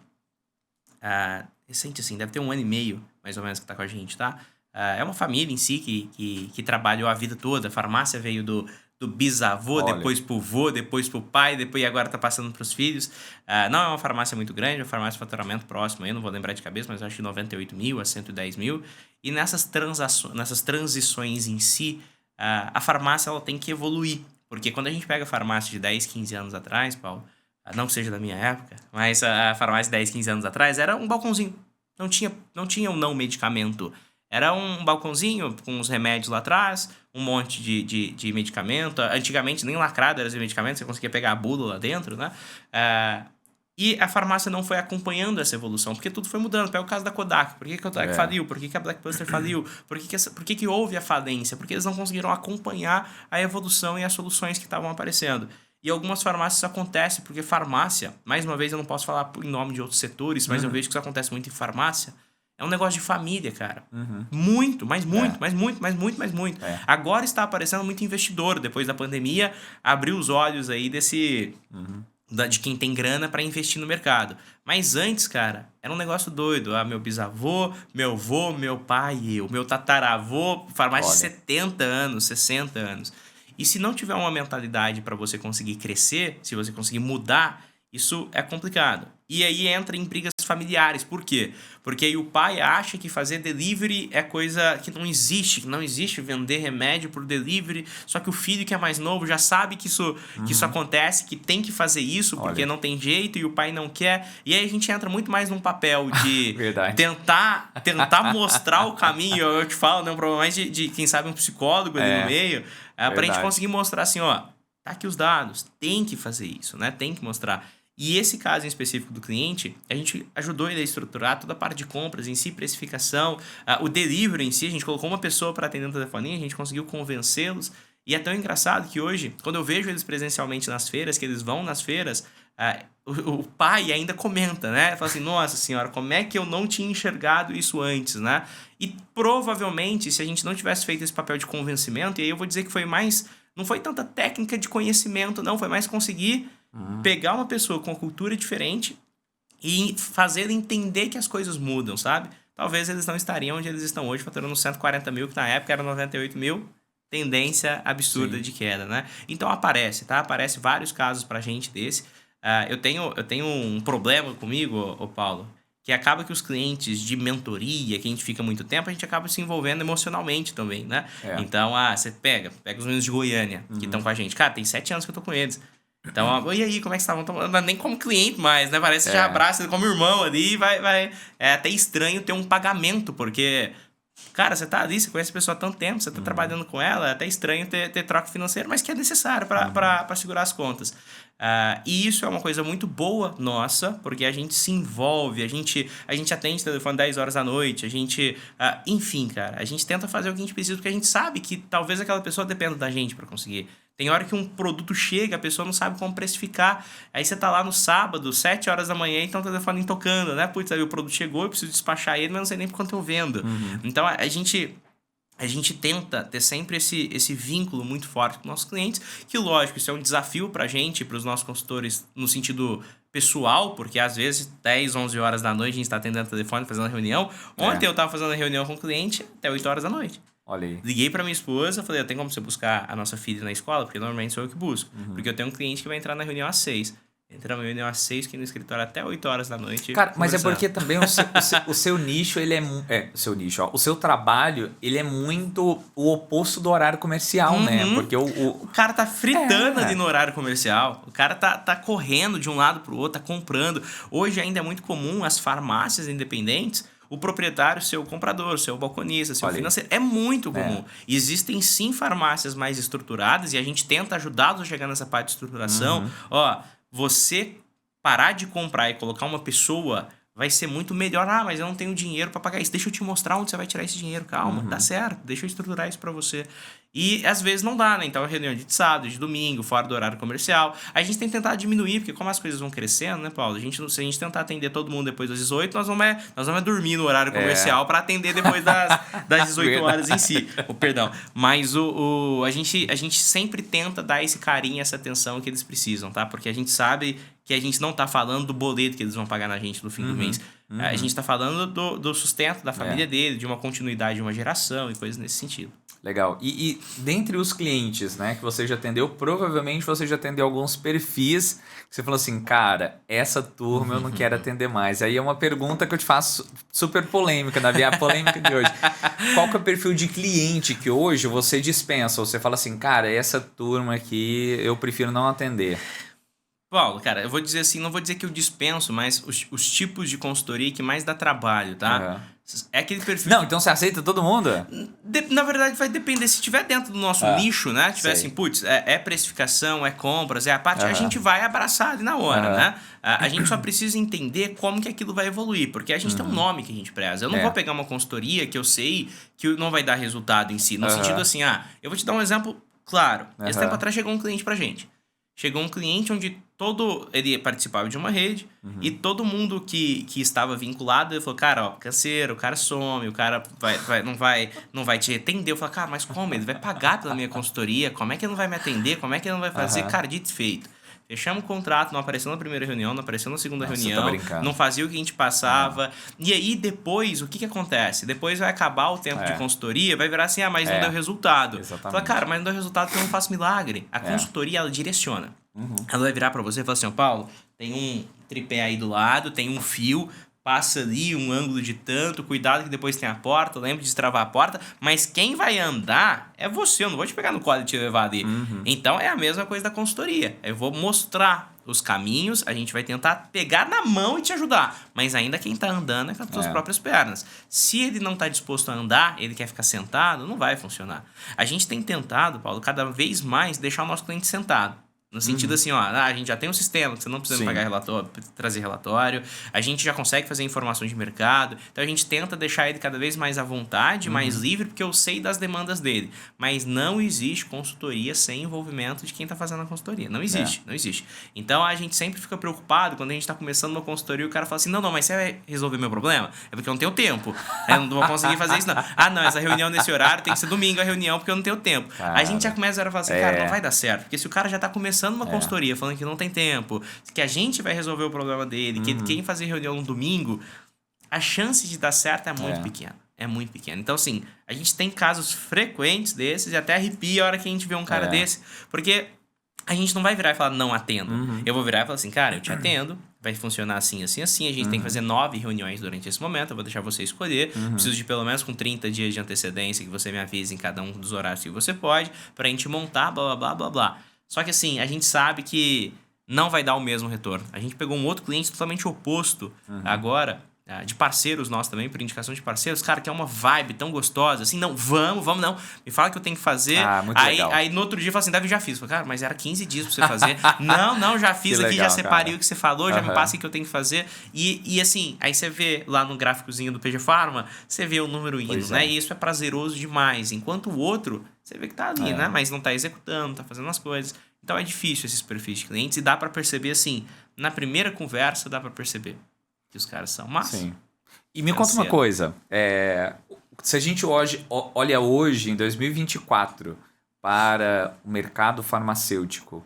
assim, deve ter 1 ano e meio, mais ou menos, que tá com a gente, tá? É uma família em si que trabalhou a vida toda. A farmácia veio do bisavô, depois pro vô, depois pro pai, depois agora tá passando pros filhos. Não é uma farmácia muito grande, é uma farmácia de faturamento próximo aí, não vou lembrar de cabeça, mas eu acho que 98 mil a 110 mil. E nessas transições em si, a farmácia ela tem que evoluir. Porque quando a gente pega a farmácia de 10, 15 anos atrás, Paulo, não que seja da minha época, mas a farmácia de 10, 15 anos atrás era um balcãozinho. Não tinha um não medicamento. Era um balcãozinho com os remédios lá atrás, um monte de medicamento. Antigamente nem lacrado era esse medicamento, você conseguia pegar a bula lá dentro, né? E a farmácia não foi acompanhando essa evolução, porque tudo foi mudando. Pega o caso da Kodak. Por que a Kodak faliu? Por que a Blockbuster faliu? Por que houve a falência? Porque eles não conseguiram acompanhar a evolução e as soluções que estavam aparecendo. E algumas farmácias isso acontece, porque farmácia, mais uma vez eu não posso falar em nome de outros setores, mas eu vejo que isso acontece muito em farmácia, é um negócio de família, cara. Muito. Agora está aparecendo muito investidor, depois da pandemia, abriu os olhos aí de quem tem grana para investir no mercado. Mas antes, cara, era um negócio doido. Meu bisavô, meu avô, meu pai e eu. Meu tataravô, farmácia de 70 anos, 60 anos. E se não tiver uma mentalidade para você conseguir crescer, se você conseguir mudar, isso é complicado. E aí entra em brigas familiares. Por quê? Porque aí o pai acha que fazer delivery é coisa que não existe vender remédio por delivery, só que o filho que é mais novo já sabe que isso acontece, que tem que fazer isso, porque não tem jeito e o pai não quer. E aí a gente entra muito mais num papel de tentar mostrar o caminho. Eu te falo, né, um problema mais de quem sabe um psicólogo ali no meio, pra gente conseguir mostrar assim, ó, tá aqui os dados, tem que fazer isso, né? Tem que mostrar. E esse caso em específico do cliente, a gente ajudou ele a estruturar toda a parte de compras em si, precificação, o delivery em si, a gente colocou uma pessoa para atender no telefoninho, a gente conseguiu convencê-los E é tão engraçado que hoje, quando eu vejo eles presencialmente nas feiras, que eles vão nas feiras, o pai ainda comenta, né? Fala assim, nossa senhora, como é que eu não tinha enxergado isso antes, né? E provavelmente, se a gente não tivesse feito esse papel de convencimento, e aí eu vou dizer que foi mais... Não foi tanta técnica de conhecimento, não. Foi mais conseguir pegar uma pessoa com uma cultura diferente e fazer ele entender que as coisas mudam, sabe? Talvez eles não estariam onde eles estão hoje, faturando 140 mil, que na época era 98 mil. Tendência absurda Sim. de queda, né? Então aparece, tá? Aparece vários casos pra gente desse. Eu tenho um problema comigo, ô Paulo, que acaba que os clientes de mentoria, que a gente fica muito tempo, a gente acaba se envolvendo emocionalmente também, né? Então, você pega os meninos de Goiânia, que estão com a gente. Cara, tem 7 anos que eu tô com eles. Então, e aí, como é que estavam? Não, nem como cliente mais, né? Parece que já abraça como irmão ali e vai... É até estranho ter um pagamento, porque... Cara, você tá ali, você conhece a pessoa há tanto tempo, você tá trabalhando com ela, é até estranho ter troca financeira, mas que é necessário para segurar as contas. E isso é uma coisa muito boa nossa, porque a gente se envolve, a gente atende o telefone 10 horas da noite, a gente... enfim, cara, a gente tenta fazer o que a gente precisa, porque a gente sabe que talvez aquela pessoa dependa da gente para conseguir. Tem hora que um produto chega, a pessoa não sabe como precificar. Aí você tá lá no sábado, 7 horas da manhã, e tá o telefone tocando, né? Putz, aí o produto chegou, eu preciso despachar ele, mas não sei nem por quanto eu vendo. Então, a gente tenta ter sempre esse vínculo muito forte com nossos clientes, que lógico, isso é um desafio pra gente, pros nossos consultores, no sentido pessoal, porque às vezes 10, 11 horas da noite a gente tá atendendo o telefone, fazendo reunião. Ontem eu tava fazendo reunião com o cliente até 8 horas da noite. Olha aí. Liguei pra minha esposa, falei, tem como você buscar a nossa filha na escola? Porque normalmente sou eu que busco. Porque eu tenho um cliente que vai entrar na reunião às 6. Entra na reunião às 6, que no escritório até 8 horas da noite. Cara, mas é porque também o seu nicho, ele o seu nicho, ó. O seu trabalho, ele é muito o oposto do horário comercial, né? Porque o cara tá fritando ali no horário comercial. O cara tá correndo de um lado pro outro, tá comprando. Hoje ainda é muito comum as farmácias independentes, o proprietário ser o comprador, ser o balconista, ser o financeiro. É muito comum. Existem sim farmácias mais estruturadas e a gente tenta ajudá-los a chegar nessa parte de estruturação. Ó, você parar de comprar e colocar uma pessoa vai ser muito melhor. Mas eu não tenho dinheiro para pagar isso. Deixa eu te mostrar onde você vai tirar esse dinheiro. Calma, tá certo. Deixa eu estruturar isso para você. E às vezes não dá, né? Então, reunião de sábado, de domingo, fora do horário comercial. A gente tem que tentar diminuir, porque como as coisas vão crescendo, né, Paulo? Se a gente tentar atender todo mundo depois das 18, nós vamos dormir no horário comercial para atender depois das 18 horas em si. Perdão. Mas a gente sempre tenta dar esse carinho, essa atenção que eles precisam, tá? Porque a gente sabe que a gente não tá falando do boleto que eles vão pagar na gente no fim do mês. A gente tá falando do sustento da família dele, de uma continuidade de uma geração e coisas nesse sentido. Legal. E dentre os clientes, né, que você já atendeu, provavelmente você já atendeu alguns perfis que você falou assim, cara, essa turma eu não quero atender mais. Aí é uma pergunta que eu te faço super polêmica, a polêmica de hoje. Qual que é o perfil de cliente que hoje você dispensa? Ou você fala assim, cara, essa turma aqui eu prefiro não atender. Paulo, cara, eu vou dizer assim, não vou dizer que eu dispenso, mas os tipos de consultoria que mais dá trabalho, tá? É aquele perfil... Não, então você aceita todo mundo? Na verdade, vai depender. Se tiver dentro do nosso nicho, né? Tiver assim, putz, é precificação, é compras, é a parte, a gente vai abraçar ali na hora, né? A gente só precisa entender como que aquilo vai evoluir, porque a gente tem um nome que a gente preza. Eu não vou pegar uma consultoria que eu sei que não vai dar resultado em si. No sentido assim, eu vou te dar um exemplo claro. Esse tempo atrás chegou um cliente pra gente. Chegou um cliente onde ele participava de uma rede e todo mundo que estava vinculado, ele falou, cara, ó, canseiro, o cara some, o cara não vai te atender. Eu falei, cara, mas como? Ele vai pagar pela minha consultoria? Como é que ele não vai me atender? Como é que ele não vai fazer? Cara, dito e feito. Fechamos o contrato, não apareceu na primeira reunião, não apareceu na segunda reunião, não fazia o que a gente passava. E aí, depois, o que acontece? Depois vai acabar o tempo de consultoria, vai virar assim, mas não deu resultado. Fala, cara, mas não deu resultado porque eu não faço milagre. A consultoria, ela direciona. Ela vai virar pra você e falar assim, ó, Paulo, tem um tripé aí do lado, tem um fio, passa ali um ângulo de tanto, cuidado que depois tem a porta, lembra de destravar a porta, mas quem vai andar é você, eu não vou te pegar no colo e te levar ali. Então é a mesma coisa da consultoria. Eu vou mostrar os caminhos, a gente vai tentar pegar na mão e te ajudar, mas ainda quem tá andando é com as suas próprias pernas. Se ele não tá disposto a andar, ele quer ficar sentado, não vai funcionar. A gente tem tentado, Paulo, cada vez mais deixar o nosso cliente sentado. No sentido assim, ó, a gente já tem um sistema que você não precisa Sim. pagar relatório, trazer relatório, a gente já consegue fazer informações de mercado, então a gente tenta deixar ele cada vez mais à vontade, mais livre, porque eu sei das demandas dele. Mas não existe consultoria sem envolvimento de quem está fazendo a consultoria. Não existe, não existe. Então a gente sempre fica preocupado quando a gente está começando uma consultoria e o cara fala assim, não, mas você vai resolver meu problema? É porque eu não tenho tempo. Eu não vou conseguir fazer isso, não. Ah, não, essa reunião nesse horário tem que ser domingo a reunião, porque eu não tenho tempo. A gente já começa a falar assim, cara, não vai dar certo. Porque se o cara já está começando uma consultoria falando que não tem tempo, que a gente vai resolver o problema dele, que ele quer fazer reunião no domingo, a chance de dar certo é muito pequena. É muito pequena. Então, assim, a gente tem casos frequentes desses e até arrepia a hora que a gente vê um cara desse. Porque a gente não vai virar e falar, não atendo. Eu vou virar e falar assim, cara, eu te atendo, vai funcionar assim, assim, assim. A gente tem que fazer 9 reuniões durante esse momento, eu vou deixar você escolher. Preciso de pelo menos com 30 dias de antecedência que você me avise em cada um dos horários que você pode, pra gente montar, blá, blá, blá, blá, blá. Só que assim, a gente sabe que não vai dar o mesmo retorno. A gente pegou um outro cliente totalmente oposto agora, de parceiros nossos também, por indicação de parceiros, cara, que é uma vibe tão gostosa, assim, não, vamos não, me fala o que eu tenho que fazer. Muito legal. Aí no outro dia fala assim, Davi, já fiz. Eu falei, cara, mas era 15 dias pra você fazer. não, já fiz Que aqui, legal, já separei cara. o que você falou, já me passa o que eu tenho que fazer. E assim, aí você vê lá no gráficozinho do PG Pharma, você vê o número indo, né? E isso é prazeroso demais. Enquanto o outro, você vê que tá ali, né? Mas não tá executando, tá fazendo as coisas. Então é difícil esses perfis de clientes e dá pra perceber assim, na primeira conversa dá pra perceber que os caras são massa. Sim. E me conta uma coisa, se a gente olha hoje, em 2024, para o mercado farmacêutico,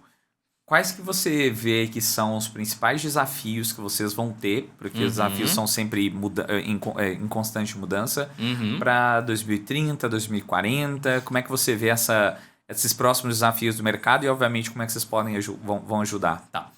quais que você vê que são os principais desafios que vocês vão ter, porque os desafios são sempre em constante mudança, para 2030, 2040, como é que você vê esses próximos desafios do mercado e, obviamente, como é que vocês vão ajudar? Tá,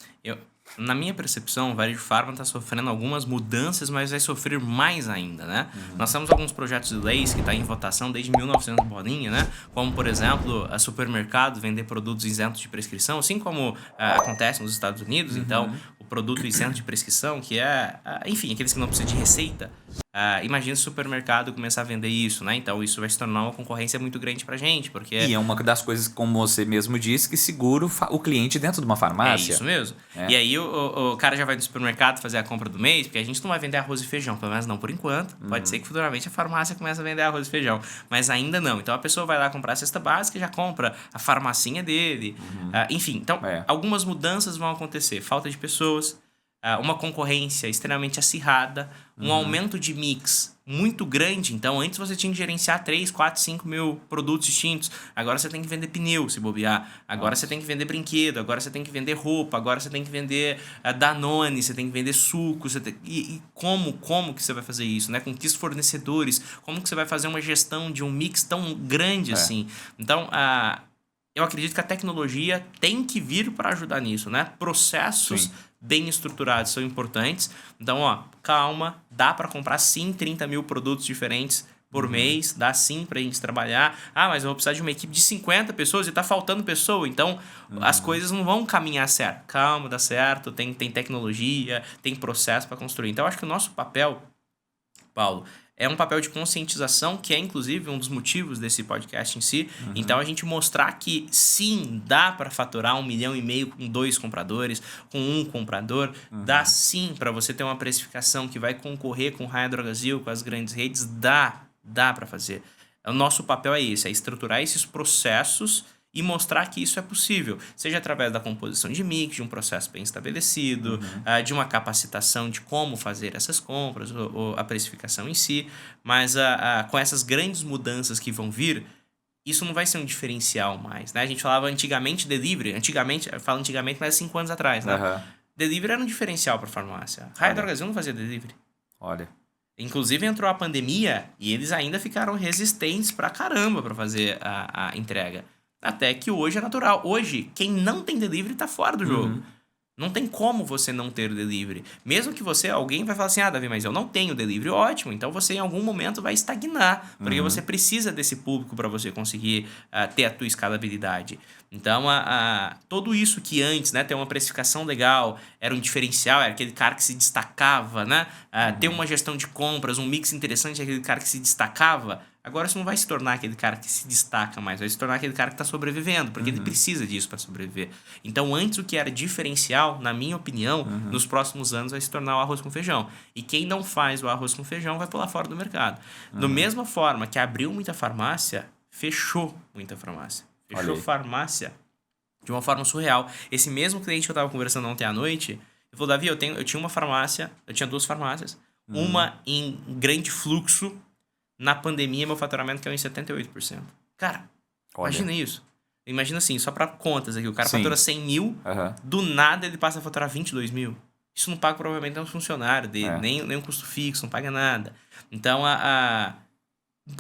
na minha percepção, o varejo farma está sofrendo algumas mudanças, mas vai sofrer mais ainda, né? Nós temos alguns projetos de leis que estão em votação desde 1900 bolinha, né? Como, por exemplo, a supermercado vender produtos isentos de prescrição, assim como acontece nos Estados Unidos. Então, o produto isento de prescrição, que é, enfim, aqueles que não precisam de receita. Imagina se o supermercado começar a vender isso, né? Então isso vai se tornar uma concorrência muito grande pra gente, porque... E é uma das coisas, como você mesmo disse, que segura o cliente dentro de uma farmácia. É isso mesmo. E aí o cara já vai no supermercado fazer a compra do mês, porque a gente não vai vender arroz e feijão, pelo menos não por enquanto. Pode ser que futuramente a farmácia comece a vender arroz e feijão, mas ainda não. Então a pessoa vai lá comprar a cesta básica e já compra a farmacinha dele. Enfim, então algumas mudanças vão acontecer. Falta de pessoas, uma concorrência extremamente acirrada, um aumento de mix muito grande. Então, antes você tinha que gerenciar 3, 4, 5 mil produtos distintos. Agora você tem que vender pneu, se bobear. Agora você tem que vender brinquedo. Agora você tem que vender roupa. Agora você tem que vender Danone. Você tem que vender suco. E como que você vai fazer isso, né? Com que fornecedores? Como que você vai fazer uma gestão de um mix tão grande assim? Então, eu acredito que a tecnologia tem que vir para ajudar nisso, né? Processos bem estruturados são importantes. Então, calma, dá para comprar sim 30 mil produtos diferentes por mês, dá sim pra gente trabalhar. Mas eu vou precisar de uma equipe de 50 pessoas e tá faltando pessoa, então as coisas não vão caminhar certo. Calma, dá certo, tem tecnologia, tem processo para construir. Então, eu acho que o nosso papel, Paulo, é um papel de conscientização, que é inclusive um dos motivos desse podcast em si. Então, a gente mostrar que sim, dá para faturar 1,5 milhão com 2 compradores, com 1 comprador. Dá sim para você ter uma precificação que vai concorrer com o Raia Drogasil, com as grandes redes. Dá para fazer. O nosso papel é esse, é estruturar esses processos e mostrar que isso é possível, seja através da composição de mix, de um processo bem estabelecido, de uma capacitação de como fazer essas compras, ou a precificação em si, mas com essas grandes mudanças que vão vir, isso não vai ser um diferencial mais, né? A gente falava antigamente delivery, falo antigamente, mas 5 anos atrás, né? Delivery era um diferencial para a farmácia. Raia Drogasil não fazia delivery. Olha. Inclusive entrou a pandemia e eles ainda ficaram resistentes pra caramba para fazer a entrega. Até que hoje é natural. Hoje, quem não tem delivery tá fora do jogo. Não tem como você não ter delivery. Mesmo que alguém vai falar assim, Davi, mas eu não tenho delivery, ótimo. Então você em algum momento vai estagnar, porque você precisa desse público para você conseguir ter a tua escalabilidade. Então, tudo isso que antes, né, ter uma precificação legal, era um diferencial, era aquele cara que se destacava, né? Ter uma gestão de compras, um mix interessante, aquele cara que se destacava. Agora você não vai se tornar aquele cara que se destaca mais, vai se tornar aquele cara que está sobrevivendo, porque ele precisa disso para sobreviver. Então, antes o que era diferencial, na minha opinião, nos próximos anos vai se tornar o arroz com feijão. E quem não faz o arroz com feijão vai pular fora do mercado. Da mesma forma que abriu muita farmácia, fechou muita farmácia. Fechou farmácia de uma forma surreal. Esse mesmo cliente que eu estava conversando ontem à noite, ele falou, Davi, eu tinha uma farmácia, eu tinha 2 farmácias, uma em grande fluxo. Na pandemia, meu faturamento caiu em 78%. Cara, imagina isso. Imagina assim, só para contas aqui, o cara fatura 100 mil, do nada ele passa a faturar 22 mil. Isso não paga provavelmente nem um funcionário dele, nem um custo fixo, não paga nada. Então,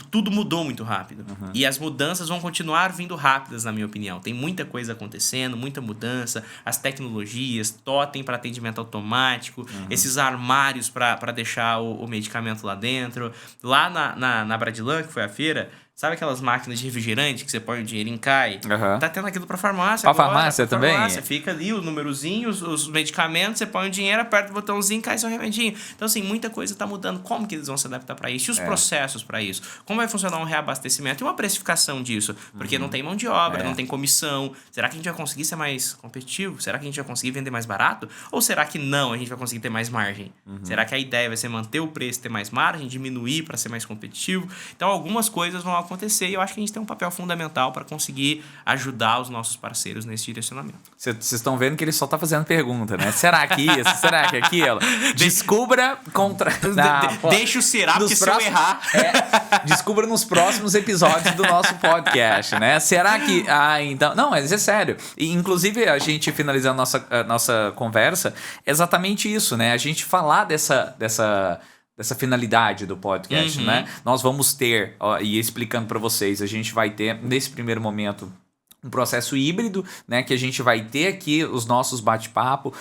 tudo mudou muito rápido. E as mudanças vão continuar vindo rápidas, na minha opinião. Tem muita coisa acontecendo, muita mudança. As tecnologias, totem para atendimento automático, esses armários para deixar o medicamento lá dentro. Lá na Bradilan, que foi a feira, sabe aquelas máquinas de refrigerante que você põe o dinheiro e cai? Tá tendo aquilo pra farmácia agora. Farmácia também? Farmácia. Fica ali o númerozinho, os medicamentos, você põe o dinheiro, aperta o botãozinho, cai seu remedinho. Então, assim, muita coisa tá mudando. Como que eles vão se adaptar para isso? E os processos para isso? Como vai funcionar um reabastecimento e uma precificação disso? Porque não tem mão de obra, não tem comissão. Será que a gente vai conseguir ser mais competitivo? Será que a gente vai conseguir vender mais barato? Ou será que não, a gente vai conseguir ter mais margem? Será que a ideia vai ser manter o preço, ter mais margem, diminuir para ser mais competitivo? Então, algumas coisas vão acontecer e eu acho que a gente tem um papel fundamental para conseguir ajudar os nossos parceiros nesse direcionamento. Vocês estão vendo que ele só tá fazendo pergunta, né? Será que isso? Será que aquilo? Descubra contra... Deixa o será, porque se eu errar... descubra nos próximos episódios do nosso podcast, né? Será que... então... Não, mas é sério. E, inclusive, a gente finalizando a nossa conversa, é exatamente isso, né? A gente falar dessa finalidade do podcast, né? Nós vamos ter, e explicando para vocês, a gente vai ter, nesse primeiro momento, um processo híbrido, né, que a gente vai ter aqui os nossos bate-papo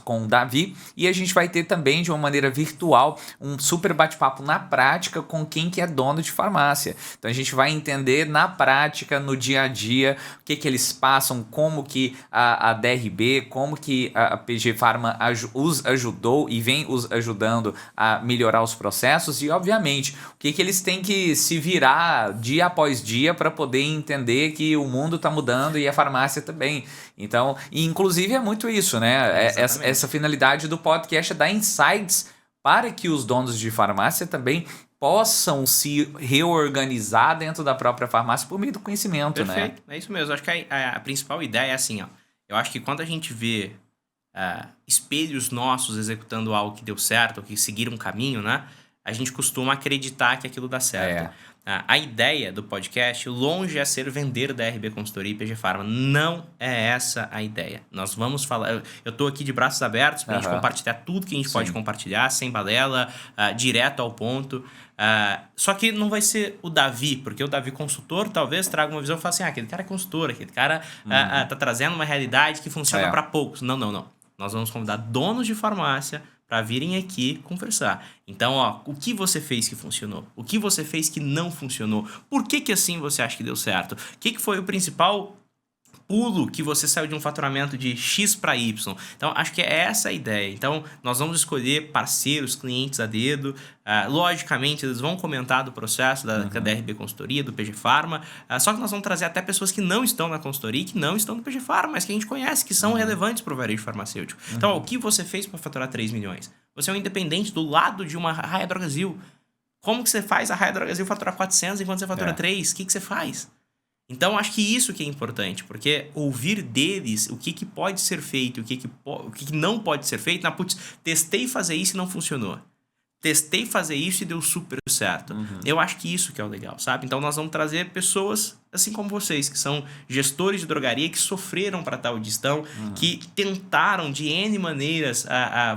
com o Davi, e a gente vai ter também de uma maneira virtual um super bate-papo na prática com quem que é dono de farmácia. Então a gente vai entender na prática, no dia a dia, o que eles passam, como que a DRB, como que a PG Pharma os ajudou e vem os ajudando a melhorar os processos e, obviamente, o que eles têm que se virar dia após dia para poder entender que o mundo está mudando e a farmácia também. Então, e inclusive é muito isso, né? Essa finalidade do podcast é dar insights para que os donos de farmácia também possam se reorganizar dentro da própria farmácia por meio do conhecimento, Perfeito. É isso mesmo. Acho que a principal ideia é assim, ó. Eu acho que quando a gente vê espelhos nossos executando algo que deu certo, ou que seguiram um caminho, né? A gente costuma acreditar que aquilo dá certo. A ideia do podcast, longe é ser vender DRB Consultoria e PG Pharma. Não é essa a ideia. Nós vamos falar... Eu estou aqui de braços abertos para a gente compartilhar tudo que a gente pode compartilhar, sem balela, direto ao ponto. Só que não vai ser o Davi, porque o Davi consultor talvez traga uma visão e fale assim, aquele cara é consultor, aquele cara tá trazendo uma realidade que funciona para poucos. Não. Nós vamos convidar donos de farmácia para virem aqui conversar. Então, o que você fez que funcionou? O que você fez que não funcionou? Por que assim você acha que deu certo? O que foi o principal pulo que você saiu de um faturamento de X para Y? Então, acho que é essa a ideia. Então, nós vamos escolher parceiros, clientes a dedo. Logicamente, eles vão comentar do processo da DRB Consultoria, do PG Pharma. Só que nós vamos trazer até pessoas que não estão na consultoria e que não estão no PG Pharma, mas que a gente conhece, que são relevantes para o varejo farmacêutico. Então, o que você fez para faturar 3 milhões? Você é um independente do lado de uma Raia Drogasil. Como que você faz a Raia Drogasil faturar 400 enquanto você fatura 3? O que você faz? Então, acho que isso que é importante, porque ouvir deles o que pode ser feito, o que não pode ser feito. Testei fazer isso e não funcionou. Testei fazer isso e deu super certo. Eu acho que isso que é o legal, sabe? Então, nós vamos trazer pessoas, assim como vocês, que são gestores de drogaria, que sofreram para tal gestão, que tentaram de N maneiras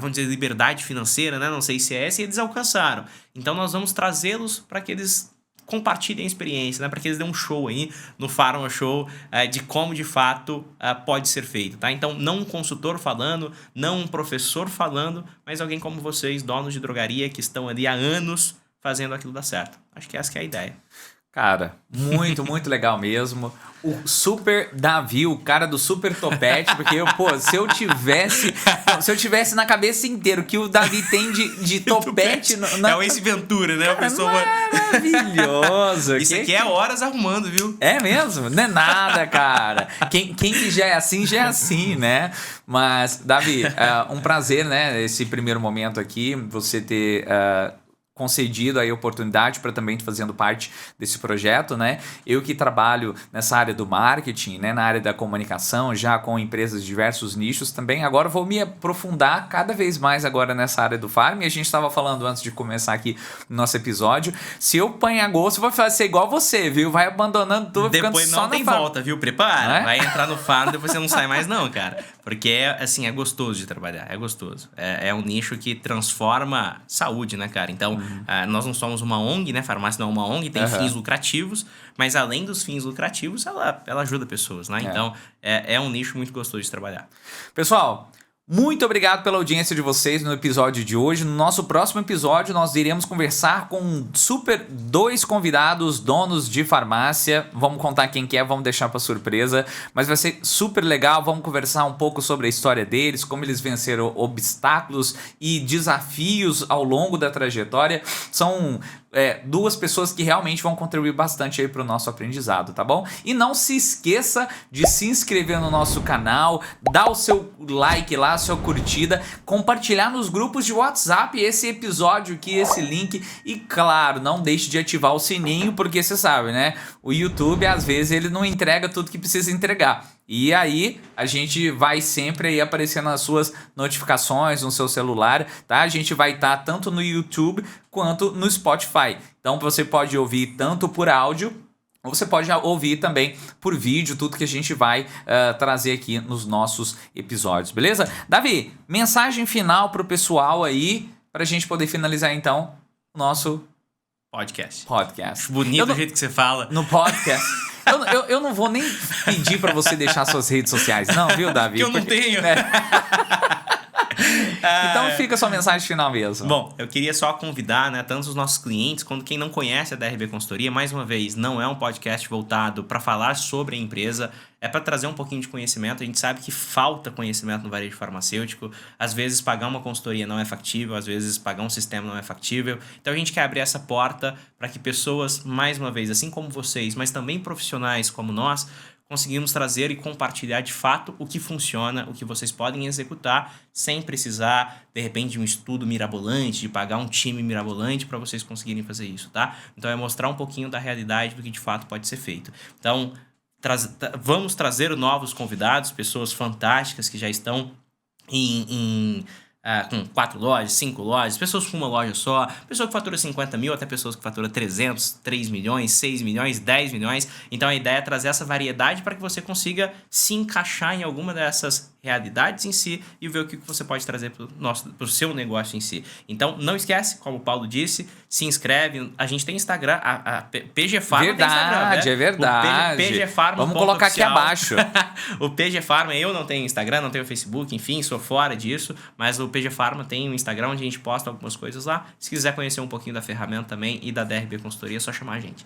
vamos dizer, liberdade financeira, né? Não sei se é essa, e eles alcançaram. Então, nós vamos trazê-los para que eles compartilhem a experiência, né? Para que eles dêem um show aí no Pharma Show de como de fato pode ser feito, tá? Então, não um consultor falando, não um professor falando, mas alguém como vocês, donos de drogaria, que estão ali há anos fazendo aquilo dar certo. Acho que essa que é a ideia. Cara, muito legal mesmo. O Super Davi, o cara do Super Topete, porque se eu tivesse na cabeça inteira o que o Davi tem de topete... É o Ace Ventura, né? Cara, maravilhoso. Isso aqui é horas arrumando, viu? É mesmo? Não é nada, cara. Quem que já é assim, né? Mas, Davi, um prazer, né? Esse primeiro momento aqui, você ter... concedido aí a oportunidade para também fazendo parte desse projeto, né? Eu que trabalho nessa área do marketing, né? Na área da comunicação, já com empresas de diversos nichos também. Agora vou me aprofundar cada vez mais agora nessa área do farm. E a gente estava falando antes de começar aqui o nosso episódio. Se eu apanhar gosto, vou fazer igual você, viu? Vai abandonando tudo, depois ficando só não tem farm. volta, viu? Prepara. Vai entrar no farm, depois você não sai mais não, cara. Porque é gostoso de trabalhar, é gostoso. É um nicho que transforma saúde, né, cara? Então, nós não somos uma ONG, né? Farmácia não é uma ONG, tem fins lucrativos, mas além dos fins lucrativos, ela ajuda pessoas, né? Então, é um nicho muito gostoso de trabalhar. Pessoal, muito obrigado pela audiência de vocês no episódio de hoje. No nosso próximo episódio, nós iremos conversar com dois convidados, donos de farmácia. Vamos contar quem que é, vamos deixar para surpresa. Mas vai ser super legal, vamos conversar um pouco sobre a história deles, como eles venceram obstáculos e desafios ao longo da trajetória. São duas pessoas que realmente vão contribuir bastante aí para o nosso aprendizado, tá bom? E não se esqueça de se inscrever no nosso canal, dar o seu like lá, a sua curtida, compartilhar nos grupos de WhatsApp esse episódio aqui, esse link, e claro, não deixe de ativar o sininho, porque você sabe, né? O YouTube às vezes ele não entrega tudo que precisa entregar. E aí, a gente vai sempre aí aparecendo nas suas notificações no seu celular, tá? A gente vai estar tanto no YouTube quanto no Spotify. Então, você pode ouvir tanto por áudio, ou você pode ouvir também por vídeo, tudo que a gente vai trazer aqui nos nossos episódios, beleza? Davi, mensagem final pro pessoal aí, pra gente poder finalizar então o nosso podcast. Bonito do jeito que você fala. No podcast. Eu não vou nem pedir pra você deixar suas redes sociais, não, viu, Davi? Que eu não tenho. Então fica a sua mensagem final mesmo. Bom, eu queria só convidar, né, tanto os nossos clientes quanto quem não conhece a DRB Consultoria. Mais uma vez, não é um podcast voltado para falar sobre a empresa, é para trazer um pouquinho de conhecimento. A gente sabe que falta conhecimento no varejo farmacêutico. Às vezes pagar uma consultoria não é factível, às vezes pagar um sistema não é factível. Então a gente quer abrir essa porta para que pessoas, mais uma vez, assim como vocês, mas também profissionais como nós, conseguimos trazer e compartilhar de fato o que funciona, o que vocês podem executar sem precisar, de repente, de um estudo mirabolante, de pagar um time mirabolante para vocês conseguirem fazer isso, tá? Então é mostrar um pouquinho da realidade do que de fato pode ser feito. Então, vamos trazer novos convidados, pessoas fantásticas que já estão com 4 lojas, 5 lojas, pessoas com uma loja só, pessoa que fatura 50 mil, até pessoas que faturam 300, 3 milhões, 6 milhões, 10 milhões. Então a ideia é trazer essa variedade para que você consiga se encaixar em alguma dessas realidades em si e ver o que você pode trazer para o seu negócio em si. Então não esquece, como o Paulo disse, se inscreve. A gente tem Instagram, a PG Pharma tem Instagram, né? É verdade. O PG Pharma. Vamos colocar oficial. Aqui abaixo. O PG Pharma, eu não tenho Instagram, não tenho Facebook, enfim, sou fora disso, mas o PG Pharma tem um Instagram onde a gente posta algumas coisas lá. Se quiser conhecer um pouquinho da ferramenta também e da DRB Consultoria, é só chamar a gente.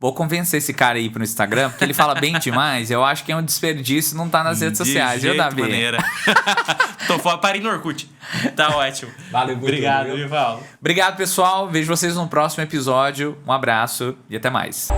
Vou convencer esse cara aí pro Instagram, porque ele fala bem demais. Eu acho que é um desperdício não tá nas redes sociais, viu, Davi? Maneira. Tô fora, parei no Orkut. Tá ótimo. Valeu, muito obrigado, Vival. Obrigado, pessoal. Vejo vocês no próximo episódio. Um abraço e até mais.